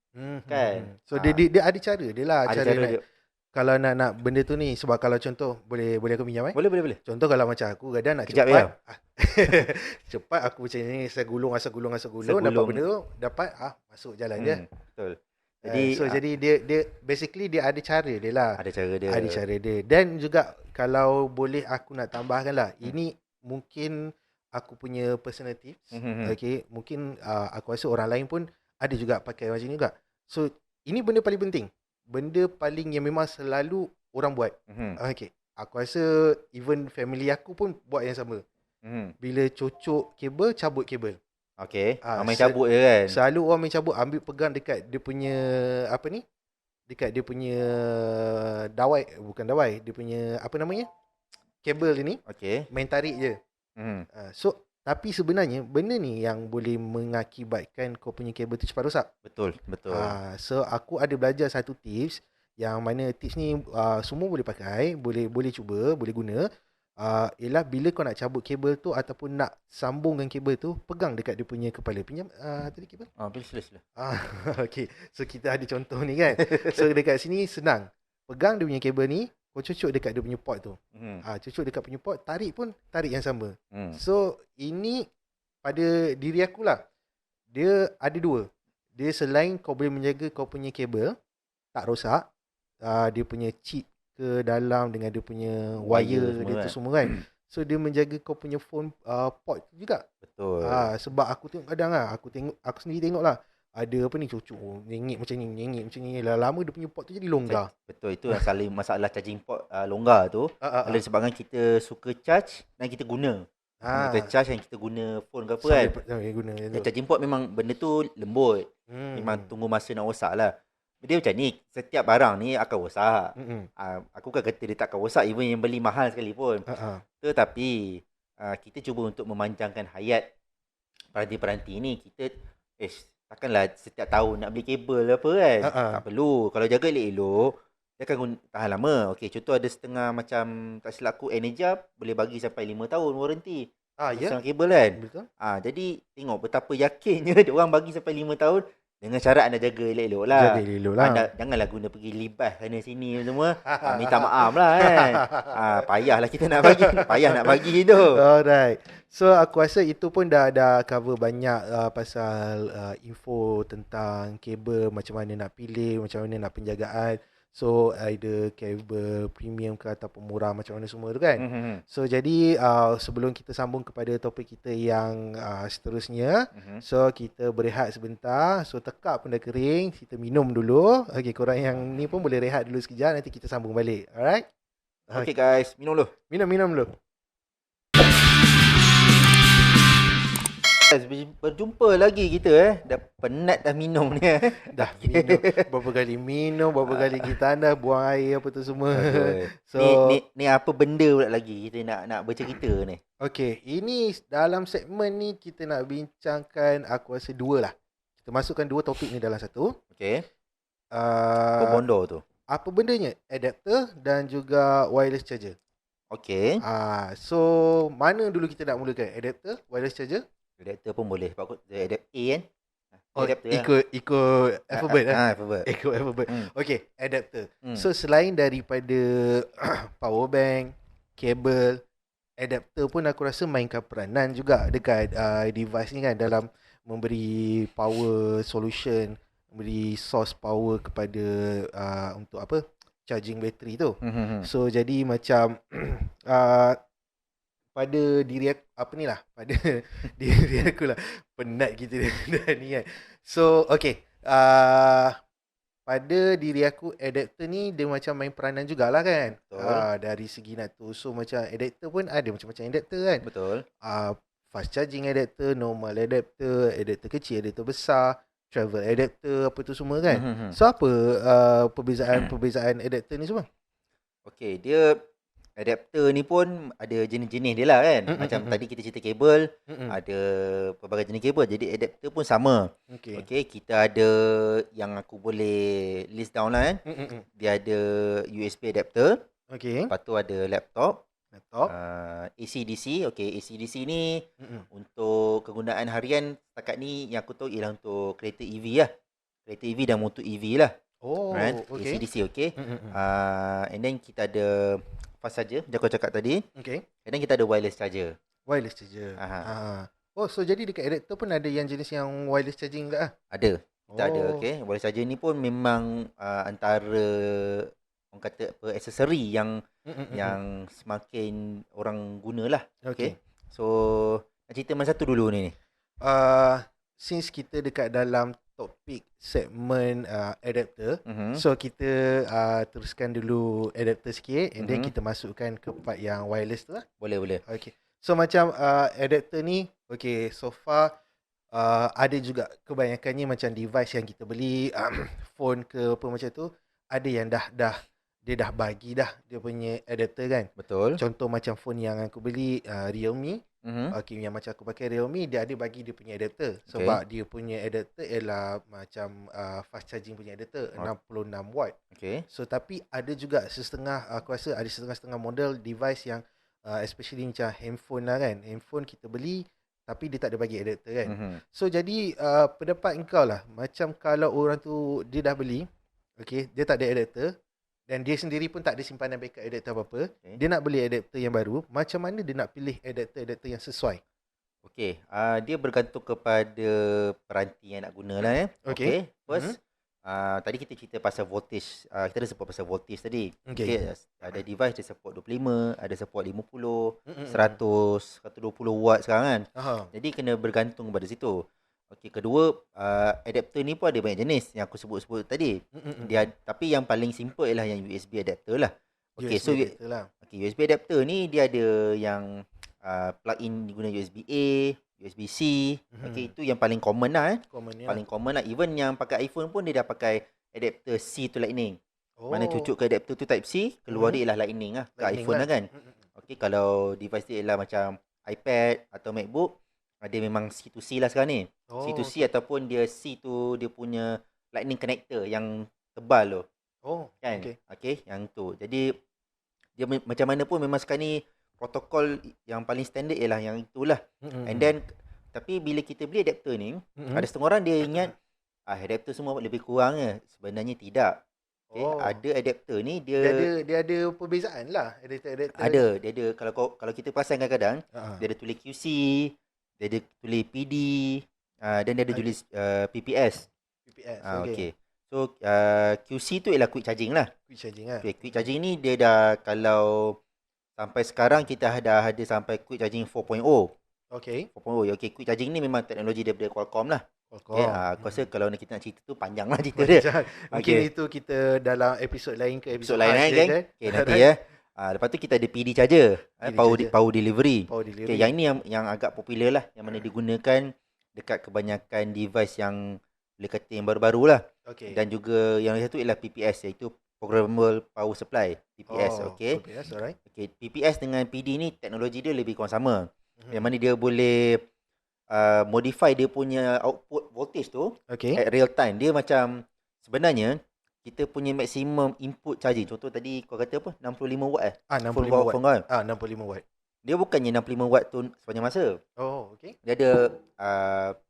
Kan? So dia ada cara dia lah. Ada cara dia. Kalau nak benda tu ni, sebab kalau contoh boleh aku pinjam Boleh. Contoh kalau macam aku kadang nak Kejap cepat. ya. Cepat aku macam ni, saya gulung dapat benda tu, dapat masuk jalan je. Betul. Jadi jadi dia basically dia ada cara dia lah. Ada cara dia. Dan juga kalau boleh aku nak tambahkan lah, ini mungkin aku punya personal tips. Okay, mungkin aku rasa orang lain pun ada juga pakai macam ni juga. So ini benda paling penting, benda paling yang memang selalu orang buat. Okay, aku rasa even family aku pun buat yang sama. Bila cocok kabel, cabut kabel. Okay, main cabut je kan. Selalu orang main cabut, ambil pegang dekat dia punya apa ni, dekat dia punya dawai, dia punya apa namanya, kabel ni. Okay, main tarik je. So tapi sebenarnya benda ni yang boleh mengakibatkan kau punya kabel tu cepat rosak. Betul. So aku ada belajar satu tips, yang mana tips ni semua boleh pakai, boleh cuba, boleh guna. Ialah bila kau nak cabut kabel tu ataupun nak sambungkan kabel tu, pegang dekat dia punya kepala. Pinjam tadi kabel. Please. Okay, so kita ada contoh ni kan. So dekat sini senang. Pegang dia punya kabel ni, kau cucuk dekat dia punya port tu. Cucuk dekat punya port, tarik pun tarik yang sama. So ini pada diri aku lah, dia ada dua. Dia selain kau boleh menjaga kau punya kabel tak rosak, dia punya chip ke dalam dengan dia punya wire dia tu semua kan. So dia menjaga kau punya phone port juga. Betul. Sebab aku tengok kadang aku sendiri tengok lah, ada apa ni, cucuk nyengit macam ni, lama dia punya port tu jadi longgar. Betul, itu masalah charging port longgar tu. Kalau disebabkan kita suka charge dan kita guna. Kita charge dan kita guna phone ke apa kan. Charging port memang benda tu lembut. Memang tunggu masa nak rosak lah. Dia macam ni, setiap barang ni akan rosak. Aku kan kata dia tak akan rosak even yang beli mahal sekalipun. Tetapi kita cuba untuk memanjangkan hayat peranti-peranti ni. Kita takkanlah setiap tahun nak beli kabel apa kan. Tak perlu. Kalau jaga elok-elok, dia akan tahan lama. Okey, contoh ada setengah macam, tak silap aku, Energia boleh bagi sampai 5 tahun warranty. Setengah kabel kan. Betul. Jadi tengok betapa yakinnya dia orang bagi sampai 5 tahun. Dengan syarat anda jaga elok-elok lah. Janganlah guna pergi libas sana sini semua. Minta maaf lah kan. Payahlah kita nak bagi. Payah nak bagi tu. Alright. So aku rasa itu pun dah cover banyak pasal info tentang kabel, macam mana nak pilih, macam mana nak penjagaan. So either kabel premium ke ataupun murah, macam mana semua tu kan. So jadi sebelum kita sambung kepada topik kita yang seterusnya, so kita berehat sebentar. So tekak pun dah kering, kita minum dulu. Okay, korang yang ni pun boleh rehat dulu sekejap, nanti kita sambung balik. Alright. Okay guys, minum dulu. Minum dulu. Berjumpa lagi kita Dah penat dah minum ni Dah minum. Berapa kali minum, berapa kali kita buang air apa tu semua. So ni apa benda pula lagi kita nak bercerita ni. Okay, ini dalam segmen ni kita nak bincangkan, aku rasa dua lah. Kita masukkan dua topik ni dalam satu. Okay. Apa bondo tu? Apa bendanya? Adapter dan juga wireless charger. Okay. So mana dulu kita nak mulakan? Adapter, wireless charger? Adapter pun boleh. Sebab aku adapt A kan. Ikut alphabet alphabet. Ikut alphabet. Okay, adapter. So selain daripada power bank, kabel, adapter pun aku rasa mainkan peranan juga dekat device ni kan, dalam memberi power solution, memberi source power kepada untuk apa, charging bateri tu. Mhm. So jadi macam uh, pada diri aku, apa ni lah, pada diri aku lah, penat kita dah ni kan. So okay, pada diri aku adapter ni dia macam main peranan jugalah kan. Betul. Dari segi nak tu, so macam adapter pun ada macam-macam adapter kan. Betul. Fast charging adapter, normal adapter, adapter kecil, adapter besar, travel adapter, apa tu semua kan. Mhm. So apa perbezaan adapter ni semua? Okay, dia adapter ni pun ada jenis-jenis dia lah kan. Macam tadi kita cerita kabel, ada pelbagai jenis kabel. Jadi adapter pun sama. Okay, kita ada yang aku boleh list down lah kan. Dia ada USB adapter. Okay. Lepas tu ada laptop. AC/DC. Okay, AC/DC ni untuk kegunaan harian setakat ni yang aku tahu ialah untuk kereta EV lah. Kereta EV dan motor EV lah. Oh, right? okay. AC/DC, okay. And then kita ada fast charger, macam kau cakap tadi. Okay. And then kita ada wireless charger. Wireless charger. Oh, so jadi dekat adapter pun ada yang jenis yang wireless charging ke? Ada. Kita ada, okay. Wireless charger ni pun memang antara orang kata apa, aksesori yang yang semakin orang gunalah. Okay. So, nak cerita mana satu dulu ni? Since kita dekat dalam topik segmen adapter, so kita teruskan dulu adapter sikit and then kita masukkan ke part yang wireless tu lah. Boleh. Okay. So macam adapter ni, okay, so far ada juga kebanyakannya macam device yang kita beli, phone ke apa macam tu, ada yang dia dah bagi dah dia punya adapter kan. Betul. Contoh macam phone yang aku beli Realme. Okay, yang macam aku pakai Realme, dia ada bagi dia punya adapter. Sebab dia punya adapter ialah macam fast charging punya adapter, 66 watt. Okay. So tapi ada juga aku rasa ada setengah-setengah model device yang especially macam handphone lah kan. Handphone kita beli tapi dia tak ada bagi adapter kan. So jadi pendapat engkau lah, macam kalau orang tu dia dah beli, okay, dia tak ada adapter dan dia sendiri pun tak ada simpanan backup adapter apa-apa, dia nak beli adapter yang baru, macam mana dia nak pilih adapter yang sesuai? Okay, dia bergantung kepada peranti yang nak guna lah Okay. First, tadi kita cerita pasal voltage. Kita ada support pasal voltage tadi. Okay. Ada device dia support 25, ada support 50, 100, 120 watt sekarang kan. Jadi kena bergantung pada situ. Okay, kedua, adapter ni pun ada banyak jenis yang aku sebut tadi. Dia, tapi yang paling simple ialah yang USB adapter lah. Okay, USB adapter ni dia ada yang plug-in guna USB A, USB C. Okay, itu yang paling common lah paling common lah. Even yang pakai iPhone pun dia dah pakai adapter C to Lightning. Mana cucuk ke adapter tu Type C, keluar dia ialah Lightning lah. Kat iPhone lah kan. Okay, kalau device dia ialah macam iPad atau MacBook, dia memang C to C lah sekarang ni. C to C ataupun dia C tu dia punya Lightning connector yang tebal tu. Kan? Okay, yang tu. Jadi dia macam mana pun memang sekarang ni protokol yang paling standard ialah yang itulah. And then tapi bila kita beli adapter ni, ada setengah orang dia ingat adapter semua lebih kurang je. Sebenarnya tidak. Okay, ada adapter ni dia ada perbezaan lah adapter. Dia ada kalau kita perasan kadang-kadang dia ada tulis QC, dia ada tulis PD, dan dia ada tulis PPS. Okay. So QC tu ialah quick charging lah. Okay, quick charging ni dia dah, kalau sampai sekarang kita dah ada sampai quick charging 4.0. Okay, quick charging ni memang teknologi daripada Qualcomm lah. Okay, aku rasa kalau kita nak cerita tu panjang lah cerita dia. Mungkin itu kita dalam episod lain ke episod lain kan. Okay, nanti lepas tu kita ada PD charger, power delivery. Okay, yang ini yang agak popular lah, yang mana digunakan dekat kebanyakan device yang boleh kata yang baru-baru lah. Dan juga yang satu ialah PPS, iaitu Programmable Power Supply, PPS. PPS, alright. Okay, PPS dengan PD ni teknologi dia lebih kurang sama. Yang mana dia boleh modify dia punya output voltage tu at real time. Dia macam sebenarnya kita punya maximum input charging. Contoh tadi kau kata apa? 65 watt 65 watt. 65 watt. Dia bukannya 65 watt tu sepanjang masa. Dia ada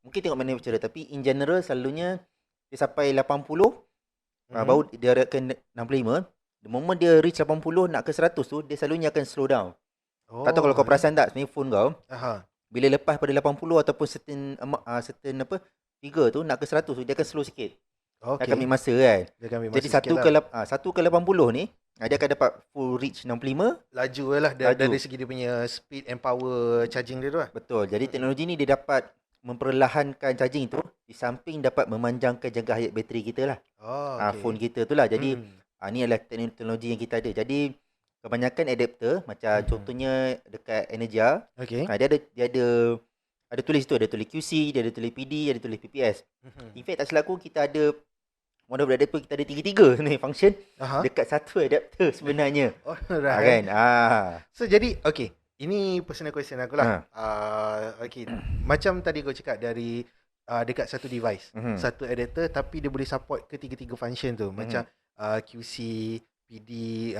mungkin tengok mana cara, tapi in general selalunya dia sampai 80, baru dia akan 65. The moment dia reach 80 nak ke 100 tu, dia selalunya akan slow down. Tak tahu kalau kau perasan tak, sebenarnya phone kau bila lepas pada 80 ataupun certain figure tu nak ke 100 tu, dia akan slow sikit. Dia Okey. akan ambil masa kan. Dia akan ambil Jadi masa sikit lah. 1 ke 80 ni, dia akan dapat full reach 65. Laju lah dari segi dia punya speed and power charging dia tu lah. Betul. Jadi teknologi ni dia dapat memperlahankan charging tu, di samping dapat memanjangkan jangka hayat bateri kita lah. Oh, okey. Phone kita tu lah. Jadi ni adalah teknologi yang kita ada. Jadi kebanyakan adapter macam contohnya dekat Energia, Okey. dia ada tulis tu, ada tulis QC, dia ada tulis PD, ada tulis PPS. In fact tak silap aku kita ada model adapter, kita ada tiga-tiga ni function dekat satu adapter sebenarnya. Alright. Kan? So jadi okey, ini personal question aku lah. Okey, macam tadi kau cakap dari dekat satu device, satu adapter tapi dia boleh support ketiga-tiga function tu, macam QC, PD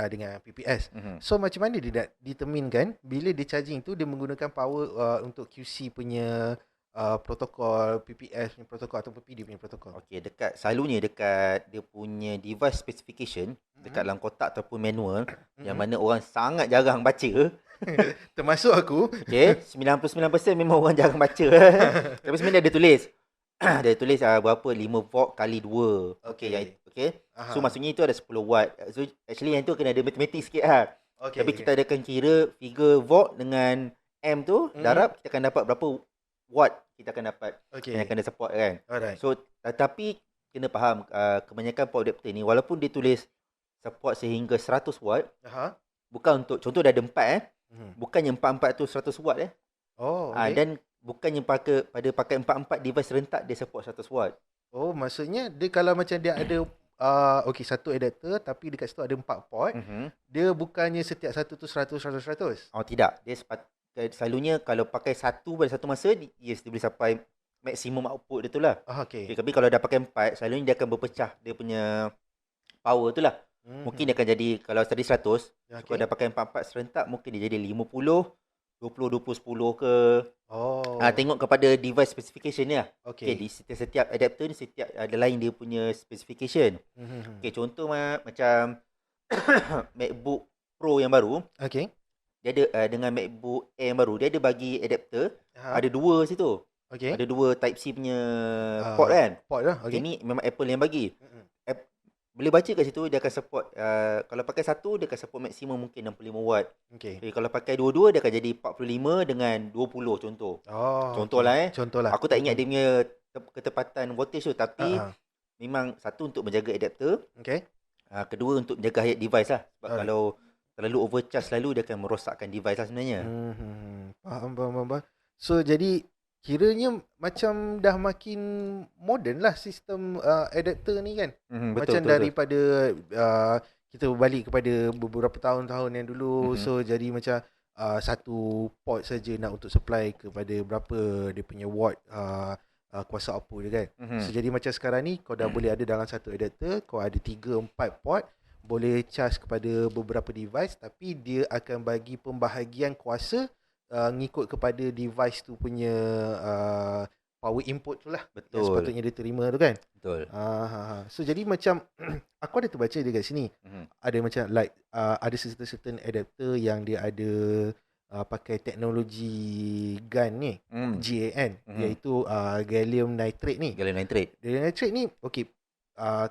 dengan PPS. So macam mana dia nak determinekan bila dia charging tu dia menggunakan power untuk QC punya protokol, PPS punya protokol ataupun PD punya protokol? Okey, selalunya dekat dia punya device specification, dekat dalam kotak ataupun manual, yang mana orang sangat jarang baca. Termasuk aku. Okey, 99% memang orang jarang baca. Tapi sebenarnya dia tulis. Dia tulis berapa 5 volt kali 2. Okey. So maksudnya itu ada 10 watt. So actually yang tu kena ada matematik sikit lah. Tapi kita akan kira figure volt dengan amp tu, darab kita akan dapat berapa watt kita akan dapat. Yang akan dia support kan. Alright. So tapi kena faham kebanyakan power adapter ni walaupun dia tulis support sehingga 100 watt, bukan untuk contoh dah ada 4 bukannya 4 tu 100 watt dan bukannya pakai 4 device rentak dia support 100 watt. Oh, maksudnya dia kalau macam dia ada satu adapter tapi dekat situ ada 4 port, dia bukannya setiap satu tu 100. Oh tidak, dia selalunya kalau pakai satu pada satu masa dia boleh sampai maksimum output dia tu lah. Tapi kalau dah pakai 4, selalunya dia akan berpecah dia punya power tu lah. Mungkin dia akan jadi kalau tadi 100, kalau dah pakai 4 serentak mungkin dia jadi 50, 20, 10 ke. Tengok kepada device specification ni lah. Di setiap adapter ni setiap ada lain dia punya specification. Contoh macam MacBook Pro yang baru. Dia ada dengan MacBook Air yang baru, dia ada bagi adapter, ada 2 situ. Ada 2 Type-C punya port kan. Port lah. Ini memang Apple yang bagi. Boleh baca kat situ dia akan support kalau pakai satu dia akan support maksimum mungkin 65 watt. Kalau pakai dua-dua dia akan jadi 45 dengan 20 contoh. Contohlah. Aku tak ingat dia punya ketepatan voltage tu tapi memang satu untuk menjaga adapter. Kedua untuk menjaga hayat device lah. Sebab kalau terlalu overcharge selalu dia akan merosakkan device lah sebenarnya. Faham. So jadi kiranya macam dah makin moden lah sistem adapter ni kan. Macam daripada kita berbalik kepada beberapa tahun-tahun yang dulu. So jadi macam satu port saja nak untuk supply kepada berapa dia punya watt kuasa output dia kan. So jadi macam sekarang ni kau dah boleh ada dalam satu adapter, kau ada 3-4 port, boleh charge kepada beberapa device tapi dia akan bagi pembahagian kuasa ngikut kepada device tu punya power input tu lah. Betul. Yang sepatutnya dia terima tu kan. Betul. So jadi macam aku ada terbaca dekat sini. Ada macam like ada certain adapter yang dia ada pakai teknologi GaN ni, GaN, iaitu gallium nitrate ni. Gallium nitrate ni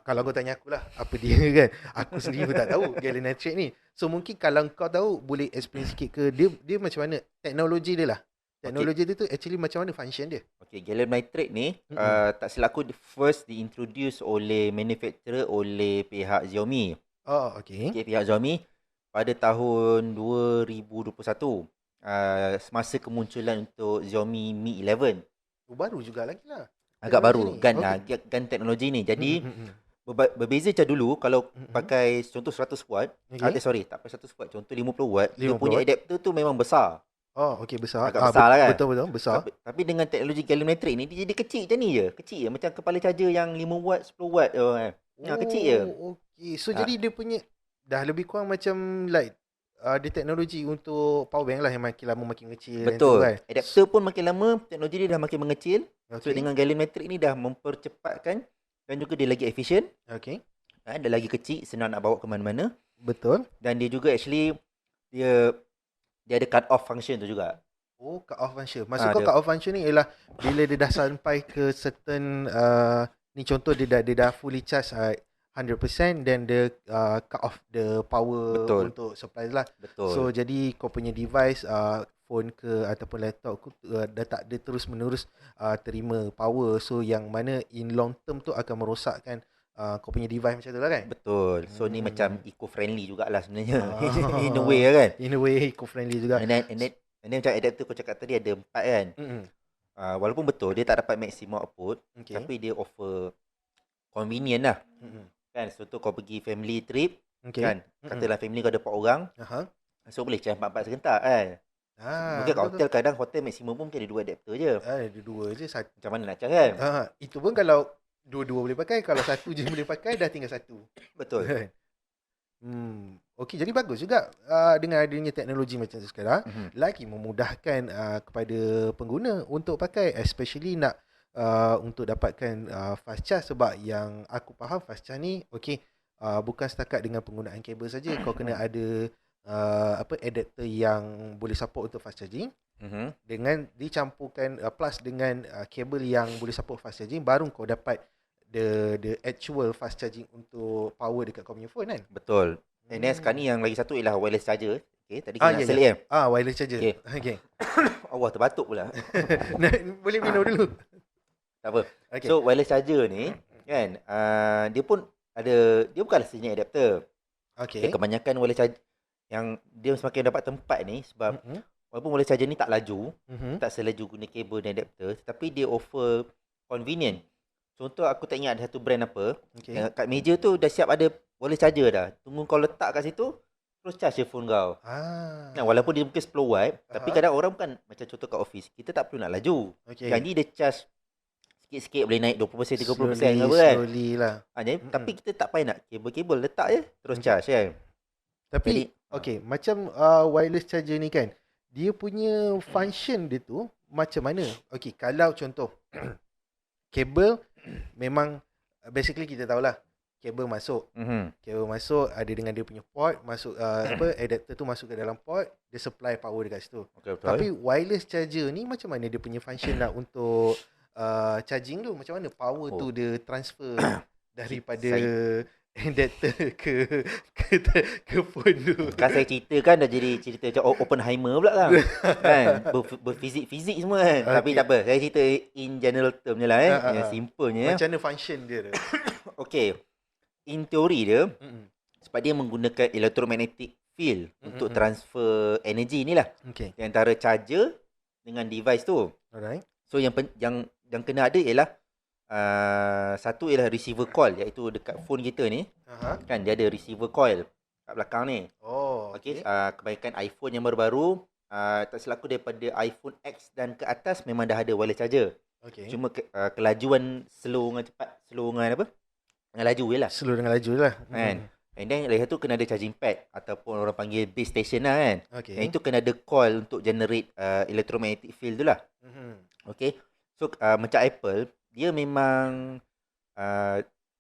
kalau kau tanya aku lah apa dia kan, aku sendiri pun tak tahu gallium nitrate ni. So mungkin kalau kau tahu boleh explain sikit ke dia macam mana teknologi dia lah. Teknologi dia tu actually macam mana function dia? Gallium nitrate ni tak silap aku first diintroduce oleh manufacturer oleh pihak Xiaomi. Pihak Xiaomi pada tahun 2021 semasa kemunculan untuk Xiaomi Mi 11. Baru juga lagi lah. Agak baru GaN teknologi ni. Jadi berbeza macam dulu kalau pakai contoh 100 watt. Tak pakai 100 watt, contoh 50 watt, dia punya adapter tu memang besar. Besar. Agak besar lah kan. Betul besar. Tapi dengan teknologi gallium nitrate ni dia jadi kecil macam ni je. Kecil je macam kepala charger yang 5 watt, 10 watt kan. Kecil je. So jadi dia punya dah lebih kurang macam like dia teknologi untuk power bank lah yang makin lama makin kecil. Betul. Kan? Adapter pun makin lama teknologi dia dah makin mengecil. So dengan gallium nitrate ni dah mempercepatkan dan juga dia lagi efisien. Dia lagi kecil, senang nak bawa ke mana-mana. Betul. Dan dia juga actually dia ada cut off function tu juga. Cut off function. Maksud kau cut off function ni ialah bila dia dah sampai ke certain ni contoh dia dah fully charge 100%, then dia cut off the power Betul. untuk supply lah. Betul. So jadi kau punya device phone ke ataupun laptop dah tak ada terus menerus terima power. So yang mana in long term tu akan merosakkan kau punya device macam tu lah kan. Betul. So ni macam eco-friendly jugalah sebenarnya. Ah. In a way lah kan. In a way eco-friendly juga. And then macam adapter kau cakap tadi ada 4 kan. Walaupun betul dia tak dapat maximum output, Okay. tapi dia offer convenient lah. Kan, contoh kau pergi family trip, Okay. kan, katalah family kau ada 4 orang, so boleh charge 4-4 serentak kan. Mungkin kat hotel, kadang hotel maksimum pun mungkin ada 2 adapter je. Ada 2 je. Macam mana nak charge kan? Itu pun kalau dua-dua boleh pakai, kalau satu je boleh pakai dah tinggal satu. Betul. Okey, jadi bagus juga dengan adanya teknologi macam tu sekarang, lagi memudahkan kepada pengguna untuk pakai, especially nak untuk dapatkan fast charge. Sebab yang aku faham fast charge ni bukan setakat dengan penggunaan kabel saja, kau kena ada adapter yang boleh support untuk fast charging, dengan dicampurkan plus dengan kabel yang boleh support fast charging, baru kau dapat the actual fast charging untuk power dekat kau punya phone kan. Betul. And then sekarang ni yang lagi satu ialah wireless charger. Okay, tadi kita nak select kan? Wireless charger. Okay. Allah, terbatuk pula. Boleh minum dulu. Tak apa. Okay. So wireless charger ni kan, dia pun ada, dia bukanlah sejenis adapter. Okay. Kebanyakan wireless charger yang dia semakin dapat tempat ni sebab walaupun wireless charger ni tak laju, tak selaju guna kabel dan adapter, tetapi dia offer convenient. Contoh aku tak ingat ada satu brand apa, yang kat meja tu dah siap ada wireless charger dah. Tunggu kau letak kat situ, terus charge je phone kau. Nah, walaupun dia mungkin 10 watt, tapi kadang orang kan macam contoh kat office, kita tak perlu nak laju. Jadi dia charge sikit-sikit boleh naik 20%, 30% ke apa kan. Slowly lah. Tapi kita tak payah nak kabel-kabel, letak je terus charge kan. Tapi macam wireless charger ni kan, dia punya function dia tu macam mana? Kalau contoh kabel memang basically kita tahulah kabel masuk. Kabel masuk ada dengan dia punya port, masuk adapter tu masuk ke dalam port, dia supply power dekat situ. Tapi wireless charger ni macam mana dia punya function lah untuk charging tu? Macam mana power tu dia transfer daripada adapter ke phone tu? Kan saya cerita kan dah jadi cerita macam Oppenheimer pula kan. Berfizik-fizik semua kan. Tapi tak apa, saya cerita in general term je lah yang simplenya. Macam mana function dia tu? Okay, in teori dia, sebab dia menggunakan electromagnetic field untuk transfer energy ni lah, antara charger dengan device tu. Alright. So yang kena ada ialah satu ialah receiver coil, iaitu dekat phone kita ni, kan dia ada receiver coil kat belakang ni. Kebanyakan iPhone yang baru-baru, tak silap aku daripada iPhone X dan ke atas memang dah ada wireless charger. Cuma kelajuan slow dengan cepat, slow dengan apa? Dengan laju je lah. Slow dengan laju je lah. Kan? And then lagi satu kena ada charging pad ataupun orang panggil base station lah kan. Yang itu kena ada coil untuk generate electromagnetic field tu lah. So macam Apple, dia memang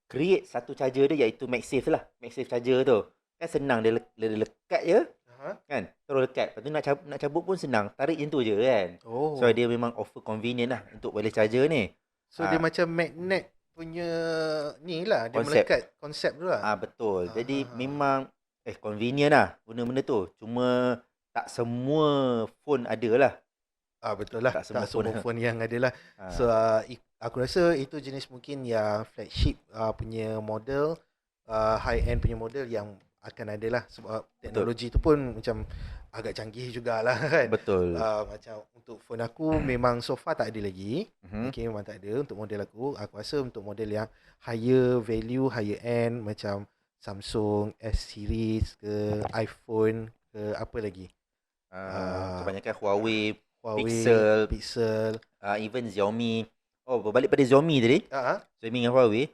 create satu charger dia, iaitu MagSafe lah. MagSafe charger tu. Kan senang, dia lekat je. Kan? Terus lekat. Lepas tu nak cabut pun senang. Tarik je tu je kan. So dia memang offer convenient lah untuk wireless charger ni. So dia macam magnet punya ni lah. Dia melekat konsep tu lah. Betul. Jadi memang convenient lah guna benda tu. Cuma tak semua phone ada lah. Betul lah. Tak semua phone yang ada lah. So aku rasa itu jenis mungkin yang flagship punya model, high end punya model yang akan ada lah. Sebab teknologi tu pun macam agak canggih jugalah kan. Betul. Macam untuk phone aku memang so far tak ada lagi. Memang tak ada untuk model aku. Aku rasa untuk model yang higher value, higher end, macam Samsung S series ke, iPhone ke, apa lagi, kebanyakan Huawei, Pixel, even Xiaomi. Berbalik pada Xiaomi tadi, Xiaomi dengan Huawei,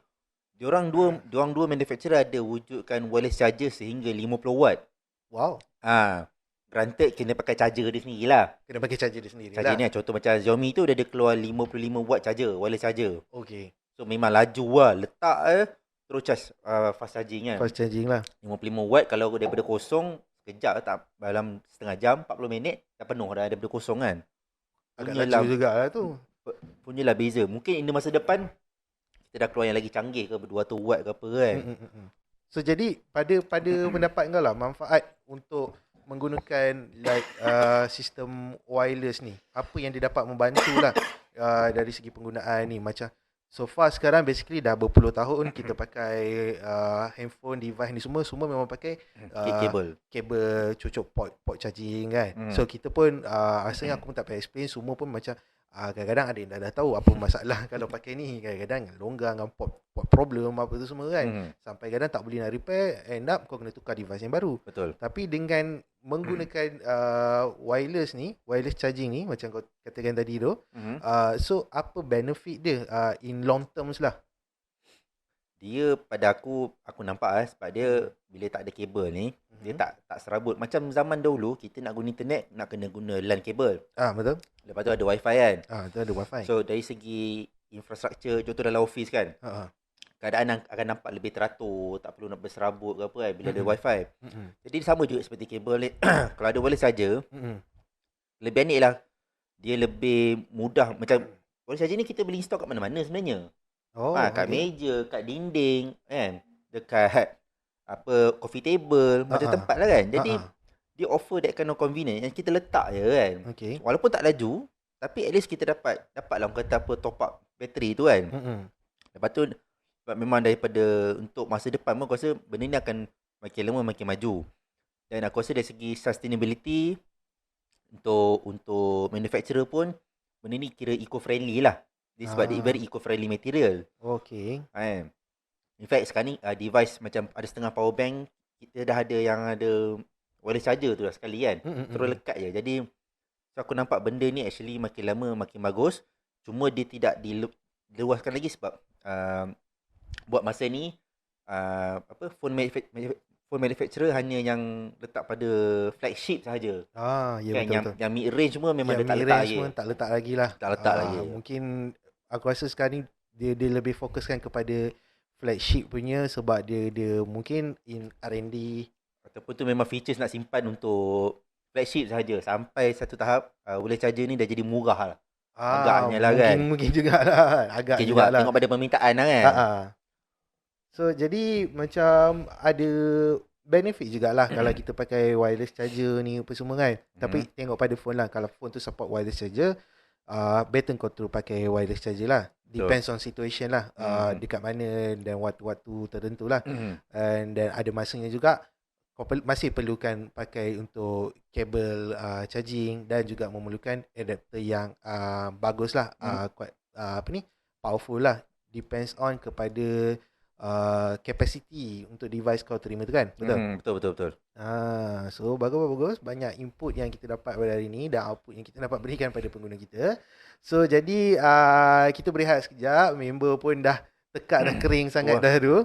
diorang dua manufacturer ada wujudkan wireless charger sehingga 50 watt. Wow. Granted kena pakai charger dia sendiri lah. Kena pakai charger dia sendiri charger lah. Ni contoh macam Xiaomi tu dia ada keluar 55 watt charger, wireless charger. So memang laju lah. Letak terus charge fast charging kan. Fast charging lah. 55 watt kalau daripada kosong, sekejap tak, dalam setengah jam, 40 minit dah penuh dah daripada kosong kan. Agak laju jugalah tu. Punyalah beza. Mungkin in masa depan kita dah keluar yang lagi canggih ke 200 watt ke apa kan. So jadi pada pendapat kau lah, manfaat untuk menggunakan like sistem wireless ni, apa yang dia dapat membantu lah dari segi penggunaan ni. Macam so far sekarang basically dah berpuluh tahun kita pakai handphone, device ni semua memang pakai kabel cocok port charging kan. So kita pun rasanya aku pun tak payah explain, semua pun macam kadang-kadang ada yang dah tahu apa masalah kalau pakai ni. Kadang-kadang longgar dengan port problem apa tu semua kan. Sampai kadang tak boleh nak repair, end up kau kena tukar device yang baru. Betul. Tapi dengan menggunakan wireless charging ni macam kau katakan tadi tu, so apa benefit dia in long terms lah? Dia pada aku nampak sebab dia bila tak ada kabel ni, dia tak serabut. Macam zaman dahulu kita nak guna internet nak kena guna LAN kabel. Betul. Lepas tu ada wifi kan. Itu ada wifi. So dari segi infrastruktur, contoh dalam office kan, keadaan akan nampak lebih teratur, tak perlu nak berserabut ke apa kan bila ada wifi. Jadi sama juga seperti kabel. Kalau ada wireless saja, lebih baik lah. Dia lebih mudah. Macam wireless saja ni kita boleh install kat mana-mana sebenarnya. Kat meja, kat dinding kan, dekat coffee table, macam tempat lah kan. Jadi dia offer that kind of convenience yang kita letak je kan. Walaupun tak laju, tapi at least kita dapat lah orang kata apa, top up bateri tu kan. Lepas tu sebab memang daripada untuk masa depan pun aku rasa benda ni akan makin lama makin maju. Dan aku rasa dari segi sustainability untuk manufacturer pun benda ni kira eco-friendly lah. Dia sebab dia very eco-friendly material. In fact sekarang ni device macam ada setengah power bank, kita dah ada yang ada wireless charger tu dah sekali kan. Terus lekat je. Jadi so aku nampak benda ni actually makin lama makin bagus. Cuma dia tidak diluaskan lagi sebab buat masa ni phone manufacturer hanya yang letak pada flagship sahaja. Ya kan, betul. Yang mid range semua memang yang dia tak letak lagi. Tak letak lagi lah. Tak letak lagi. Mungkin aku rasa sekarang ni dia lebih fokuskan kepada flagship punya sebab dia mungkin in R&D ataupun tu memang features nak simpan untuk flagship sahaja. Sampai satu tahap wireless charger ni dah jadi murah lah. Agaknya lah kan. Mungkin jugalah. Agaknya juga tengok pada permintaan lah kan. So jadi macam ada benefit jugalah kalau kita pakai wireless charger ni apa semua kan. Tapi tengok pada phone lah. Kalau phone tu support wireless charger, better kau terus pakai wireless charger lah. Depends on situation lah. Dekat mana dan waktu-waktu tertentu lah. And then ada masanya juga kau masih perlukan pakai untuk kabel charging dan juga memerlukan adapter yang bagus lah. Powerful lah. Depends on kepada capacity untuk device kau terima tu kan. Betul? Betul. So bagus. Banyak input yang kita dapat pada hari ni dan output yang kita dapat berikan pada pengguna kita. So jadi kita berehat sekejap. Member pun dah tekak dah kering sangat dah tu.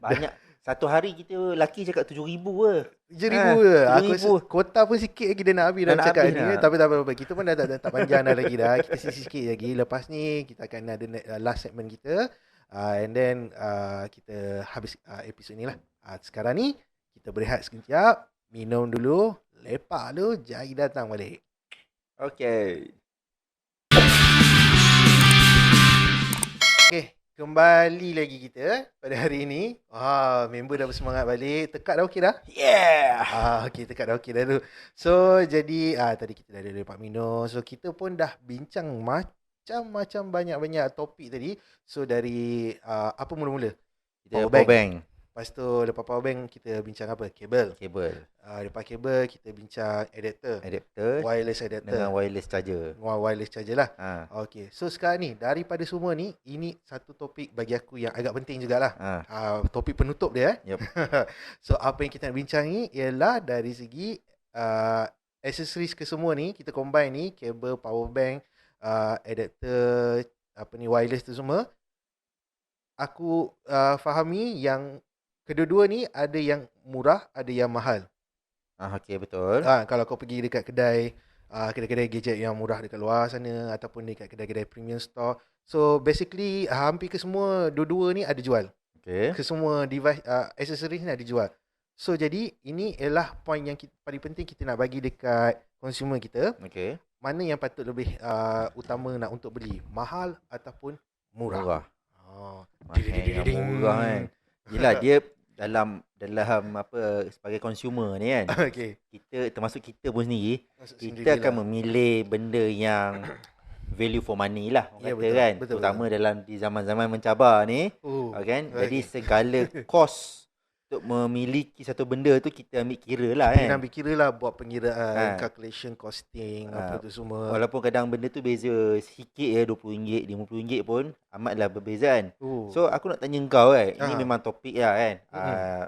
Banyak. Satu hari kita laki cakap 7,000 ke. 7,000 ke. Aku rasa kota pun sikit lagi dia nak habis dalam cakap ni. Tapi tak apa-apa. Kita pun dah tak panjang dah lagi dah. Kita sikit lagi. Lepas ni kita akan ada last segment kita. And then kita habis episod ni lah. Sekarang ni kita berehat sekejap, minum dulu, lepak dulu, jari datang balik. Okay, kembali lagi kita pada hari ini. Member dah bersemangat balik. Tekak dah okey dah? Yeah. Okay, tekak dah okey dah tu. So jadi tadi kita dah ada lepak minum. So kita pun dah bincang macam banyak topik tadi. So dari apa mula-mula? Power bank. Lepas tu lepas power bank kita bincang apa? Kabel. Lepas kabel kita bincang adapter. Wireless adapter. Dengan wireless charger. Wireless charger lah. Okay. So sekarang ni daripada semua ni, ini satu topik bagi aku yang agak penting jugalah. Topik penutup dia. Yep. So apa yang kita nak bincang ni ialah dari segi accessories ke semua ni. Kita combine ni, kabel, power bank, adapter, wireless tu semua. Aku fahami yang kedua-dua ni ada yang murah, ada yang mahal. Okay, betul. Kalau kau pergi dekat kedai-kedai gadget yang murah dekat luar sana ataupun dekat kedai-kedai premium store. So basically hampir ke semua dua-dua ni ada jual. Okay. Ke semua device accessories ni ada jual. So jadi ini ialah point yang paling penting kita nak bagi dekat consumer kita. Okay. Mana yang patut lebih utama nak untuk beli, mahal ataupun murah. Oh. Mahal yang murah kan. Yelah dia dalam apa sebagai consumer ni kan. Okay. Kita termasuk kita pun sendiri, Masuk kita akan sendirilah. memilih benda yang value for money lah orang Ya, kata betul. kan. Betul, Terutama dalam di zaman-zaman mencabar ni. Oh, Kan. Jadi okay. segala kos untuk memiliki satu benda tu kita ambil kira lah Kita kan. kena ambil kira lah buat pengiraan, Ha. calculation, costing, apa tu semua. Walaupun kadang benda tu beza sikit ya, RM20, RM50 pun amatlah berbeza kan. Oh. So aku nak tanya kau kan, ini Ah. memang topik lah kan. Mm-mm.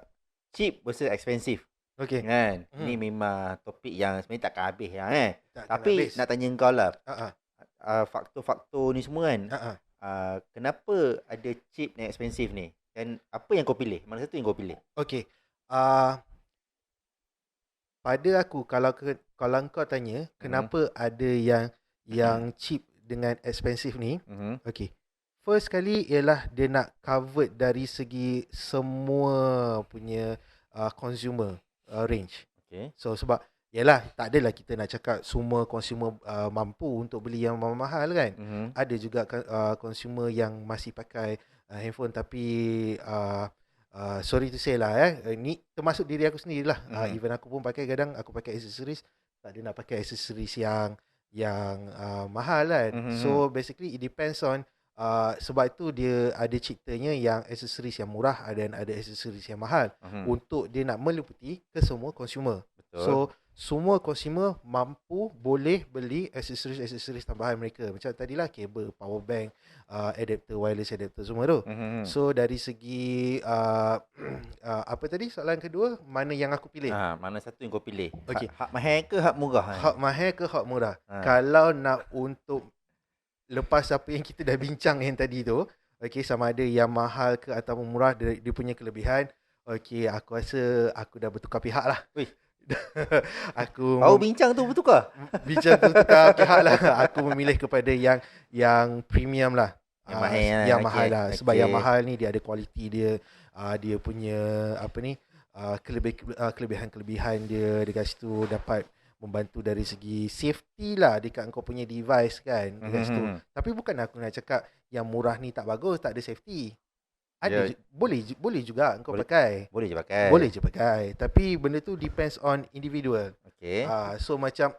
Cheap versus expensive. Okay. Kan. Hmm. Ini memang topik yang sebenarnya takkan habis lah kan. Takkan Tapi habis. nak tanya kau lah, Ah, faktor-faktor ni semua kan. Kenapa ada cheap dan expensive ni? Dan apa yang kau pilih? Mana satu yang kau pilih? Okay. Pada aku, kalau kau tanya kenapa ada yang cheap dengan expensive ni, okay. First kali ialah dia nak cover dari segi semua punya consumer range. Okay. So sebab yalah, tak adalah kita nak cakap semua consumer mampu untuk beli yang mahal kan. Ada juga consumer yang masih pakai handphone tapi sorry to say lah ni termasuk diri aku sendirilah. Even aku pun pakai, kadang aku pakai accessories, tak ada nak pakai accessories yang mahal kan. So basically it depends on sebab itu dia ada ceritanya yang accessories yang murah dan ada accessories yang mahal untuk dia nak meliputi ke semua consumer. Betul. So semua consumer mampu boleh beli accessories tambahan mereka. Macam tadilah kabel, power bank, adapter, wireless adapter semua tu. So dari segi apa tadi soalan kedua, mana yang aku pilih? Mana satu yang kau pilih? Okay. Hak mahal ke hak murah? Hak mahal ke hak murah? Kalau nak untuk lepas apa yang kita dah bincang yang tadi tu, okay, sama ada yang mahal ke atau murah, dia punya kelebihan, okay, aku rasa aku dah bertukar pihak lah. Wih. Aku bincang tu bertukar? Bincang tu tukar pihak lah. Aku memilih kepada yang premium lah. Yang mahal lah. Sebab yang mahal ni dia ada kualiti dia, dia punya apa ni, kelebihan-kelebihan dia dekat situ dapat membantu dari segi safety lah dekat kau punya device kan dekat situ. Tapi bukan aku nak cakap yang murah ni tak bagus, tak ada safety. Ada boleh juga kau pakai. Boleh je pakai. Tapi benda tu depends on individual. Okay. So macam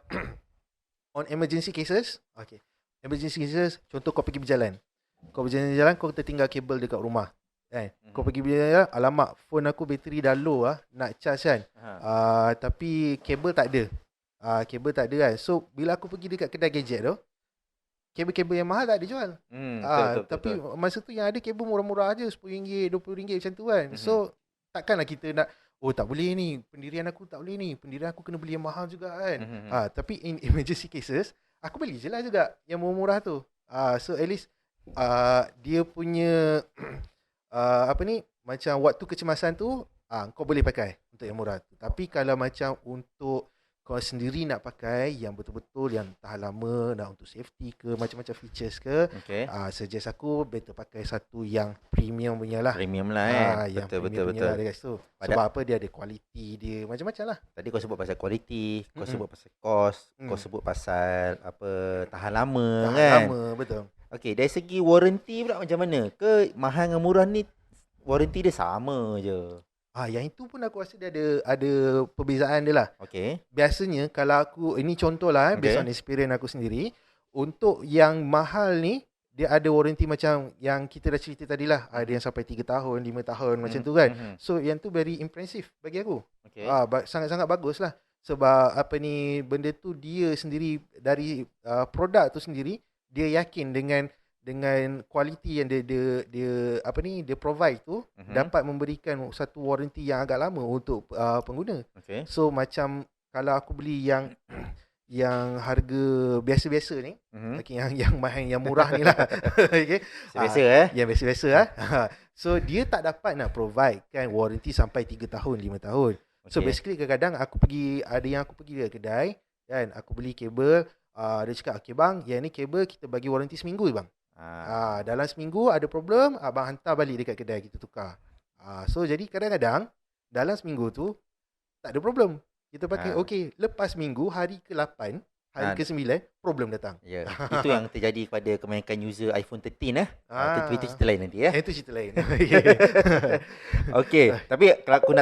on emergency cases, okay. Emergency cases, contoh kau pergi berjalan. Kau berjalan-jalan, kau tertinggal kabel dekat rumah. Kan? Kau pergi berjalan, alamak, phone aku bateri dah low nak charge kan. Tapi kabel tak ada. Kabel tak ada kan. So bila aku pergi dekat kedai gadget tu, kabel-kabel yang mahal tak ada jual. Tapi masa tu yang ada kabel murah-murah aje, RM10, RM20 macam tu kan. So takkanlah kita nak, oh tak boleh ni, pendirian aku tak boleh ni, pendirian aku kena beli yang mahal juga kan. Tapi in emergency cases, aku beli je lah juga yang murah-murah tu. So at least dia punya apa ni, macam waktu kecemasan tu kau boleh pakai untuk yang murah tu. Tapi kalau macam untuk kau sendiri nak pakai yang betul-betul yang tahan lama, nak untuk safety ke, macam-macam features ke, suggest aku better pakai satu yang premium punya lah. Premium lah yang betul. Lah dekat situ. Sebab apa, dia ada kualiti dia, macam-macam lah. Tadi kau sebut pasal kualiti, kau sebut pasal kos, kau sebut pasal apa, tahan lama kan. Tahan lama, betul. Okay, dari segi warranty pula macam mana? Ke mahal dengan murah ni warranty dia sama je? Yang itu pun aku rasa dia ada perbezaan dia lah. Okay. Biasanya kalau aku, ini contoh lah based on experience aku sendiri, untuk yang mahal ni dia ada warranty macam yang kita dah cerita tadi lah. Ada yang sampai 3 tahun, 5 tahun macam tu kan. So yang tu very impressive bagi aku. Okay. Sangat-sangat bagus lah. Sebab apa ni, benda tu dia sendiri dari produk tu sendiri, dia yakin dengan kualiti yang dia apa ni, dia provide tu dapat memberikan satu warranty yang agak lama untuk pengguna. Okay. So macam kalau aku beli yang harga biasa-biasa ni, okay, yang mahal, yang murah ni lah. Okay. Biasa yang biasa-biasa So dia tak dapat nak provide kan warranty sampai 3 tahun, 5 tahun. Okay. So basically kadang-kadang ada yang aku pergi ke kedai kan, aku beli kabel, dia cakap, okay bang, yang ni kabel kita bagi warranty seminggu bang. Dalam seminggu ada problem, abang hantar balik dekat kedai, kita tukar. So jadi kadang-kadang dalam seminggu tu tak ada problem, kita pakai. Okay, lepas minggu hari ke-8 hari ke-9 problem datang. Ya, itu yang terjadi kepada kebanyakan user iPhone 13 Itu cerita lain nanti ya. Itu cerita lain. Okey, tapi kalau aku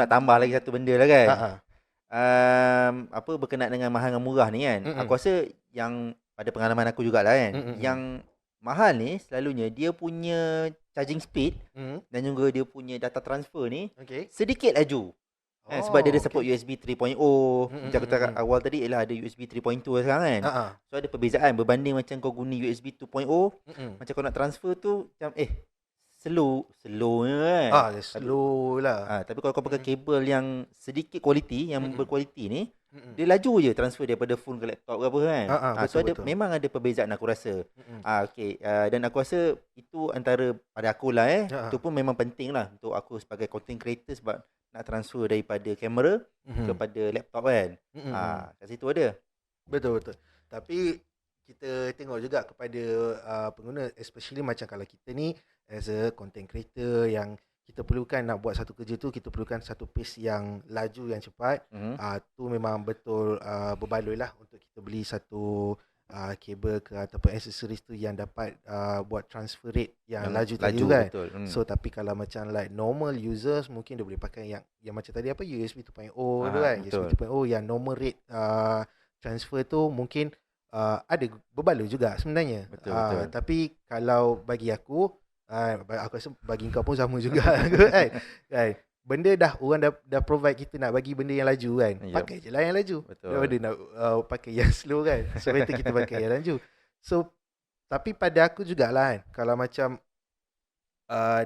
nak tambah lagi satu benda lah kan. Apa berkenaan dengan mahal dengan murah ni kan. Aku rasa yang pada pengalaman aku jugalah kan, yang mahal ni selalunya dia punya charging speed dan juga dia punya data transfer ni sedikit laju. Sebab dia ada support USB 3.0. Macam aku cakap awal tadi ialah ada USB 3.2 sekarang kan. So ada perbezaan berbanding macam kau guna USB 2.0, macam kau nak transfer tu macam slow kan. Slow lah. Tapi kalau kau pakai kabel yang sedikit kualiti, yang berkualiti ni, dia laju je transfer daripada phone ke laptop ke apa kan. So ada, memang ada perbezaan aku rasa. Dan aku rasa itu antara pada akulah itu pun memang penting lah untuk aku sebagai content creator, sebab nak transfer daripada kamera kepada laptop kan. Kat situ ada. Betul. Tapi kita tengok juga kepada pengguna, especially macam kalau kita ni as a content creator yang kita perlukan nak buat satu kerja tu, kita perlukan satu pace yang laju, yang cepat. Tu memang betul berbaloi lah untuk kita beli satu kabel ke ataupun accessories tu yang dapat buat transfer rate yang laju tadi kan. Betul. So tapi kalau macam like normal users, mungkin dia boleh pakai yang macam tadi apa USB 2.0 tu kan. USB 2.0 yang normal rate transfer tu mungkin ada berbaloi juga sebenarnya. Betul. Tapi kalau bagi aku rasa bagi kau pun sama juga kan. Benda orang dah provide kita nak bagi benda yang laju kan. Pakai je lah yang laju. Daripada nak pakai yang slow kan. So better kita pakai yang laju. So tapi pada aku jugalah kan, kalau macam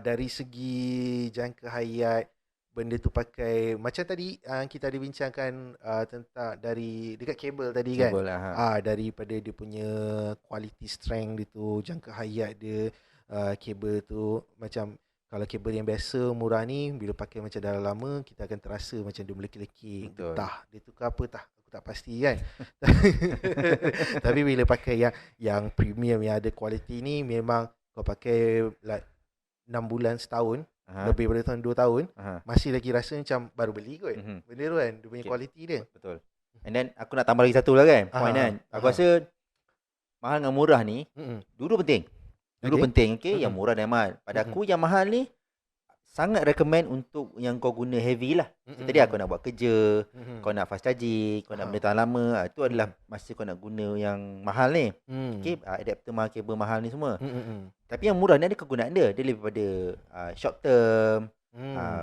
dari segi jangka hayat benda tu pakai, macam tadi kita ada bincangkan tentang dari dekat kabel tadi kan. Daripada dia punya quality strength dia tu, jangka hayat dia, kabel tu macam kalau kabel yang biasa murah ni bila pakai macam dah lama, kita akan terasa macam dia melekit-lekit, getah. Dia tu ke apa tah? Aku tak pasti kan. Tapi bila pakai yang premium, yang ada quality ni, memang kau pakai like 6 bulan, setahun, lebih daripada tahun 2 tahun, masih lagi rasa macam baru beli kot. Benda tu kan, dia punya quality dia. Betul. And then aku nak tambah lagi satu lah kan, point kan. Aku rasa mahal dengan murah ni dulu penting. Penting, yang murah dan mahal. Pada aku yang mahal ni sangat recommend untuk yang kau guna heavy lah. Tadi aku nak buat kerja, kau nak fast charging, kau nak benda tahan lama, itu adalah masa kau nak guna yang mahal ni. Adapter mahal, kabel mahal ni semua. Tapi yang murah ni ada kegunaan dia. Dia lebih pada short term,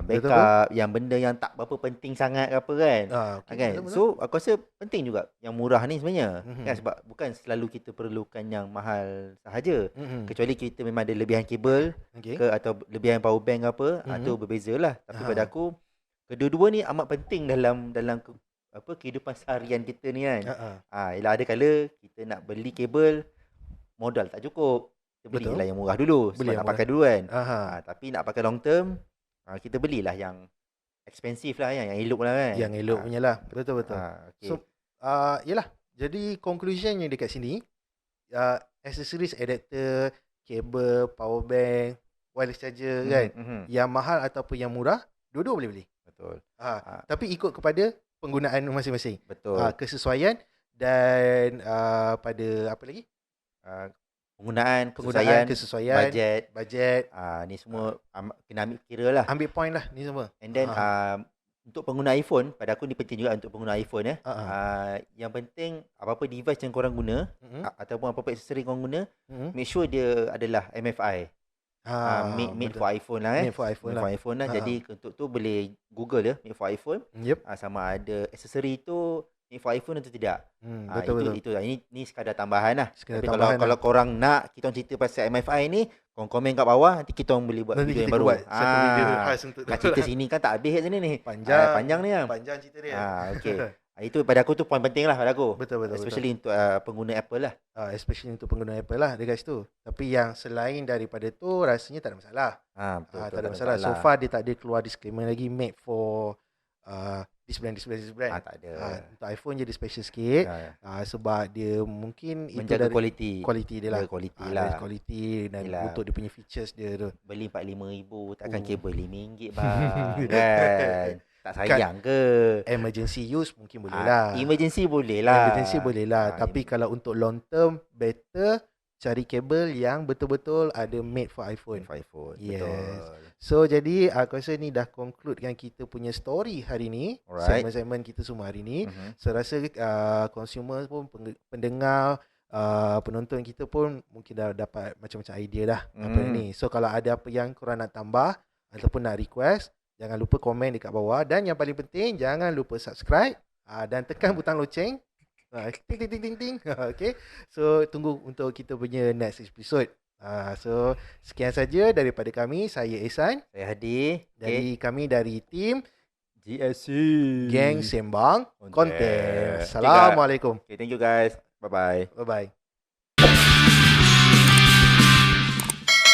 backup, yang benda yang tak berapa penting sangat ke apa kan. Kan? So aku rasa penting juga yang murah ni sebenarnya. Kan, sebab bukan selalu kita perlukan yang mahal sahaja. Kecuali kita memang ada lebihan kabel ke atau lebihan power bank ke apa, itu berbezalah. Tapi pada aku kedua-dua ni amat penting dalam kehidupan seharian kita ni kan. Ialah ada kala kita nak beli kabel, modal tak cukup, kita belilah yang murah dulu sebab nak pakai dulu kan. Tapi nak pakai long term, kita belilah yang expensive lah, yang elok lah kan. Yang elok punya lah. Betul. So yelah, jadi conclusionnya dekat sini, accessories, adapter, kabel, power bank, wireless charger kan, yang mahal ataupun yang murah, dua-dua boleh beli. Betul. Tapi ikut kepada penggunaan masing-masing. Betul. Kesesuaian dan pada apa lagi? Penggunaan, kesesuaian, bajet. Ni semua kena ambil kira lah. Ambil point lah ni semua. And then untuk pengguna iPhone, pada aku ni penting juga untuk pengguna iPhone yang penting apa-apa device yang korang guna ataupun apa-apa aksesori korang guna, make sure dia adalah MFI. Made for iPhone lah Made for iPhone lah. Jadi untuk tu boleh Google made for iPhone. Sama ada aksesori tu made for iPhone atau tidak. Betul. Itu ini sekadar tambahan lah. Tapi kalau korang nak kita cerita pasal MFI ni, korang komen kat bawah, nanti kita boleh buat video yang baru. Satu video khas untuk nak cerita sini kan tak habis kat sini ni. Panjang ni lah. Panjang cerita dia. Okey. Itu pada aku tu poin penting lah pada aku. Betul. Especially untuk pengguna Apple lah. Especially untuk pengguna Apple lah dekat situ. Tapi yang selain daripada tu rasanya tak ada masalah. Betul, tak ada masalah. So far dia tak ada keluar disclaimer lagi made for this brand. Tak ada. Untuk iPhone jadi special sikit. Sebab dia mungkin menjaga itu kualiti dia lah. Kualiti dan untuk dia punya features dia tu. Beli 45,000 takkan kabel RM5 bang. Kan. Tak sayang ke? Emergency use mungkin boleh lah. Emergency boleh lah. Emergency boleh lah. Tapi kalau untuk long term, better cari kabel yang betul-betul ada made for iPhone. Yes. Betul. So jadi aku rasa ni dah concludekan kita punya story hari ni. Alright. Segmen-segmen kita semua hari ni. Saya rasa consumer pun, pendengar, penonton kita pun mungkin dah dapat macam-macam idea dah apa ni. So kalau ada apa yang korang nak tambah ataupun nak request, jangan lupa komen dekat bawah. Dan yang paling penting, jangan lupa subscribe dan tekan butang loceng. Ting ting ting ting ting. Okay. So tunggu untuk kita punya next episode. So sekian saja daripada kami. Saya Ehsan. Saya Hadi. Kami dari tim GSC Geng Sembang Konten. Okay, Assalamualaikum. thank you guys. Bye bye. Bye bye.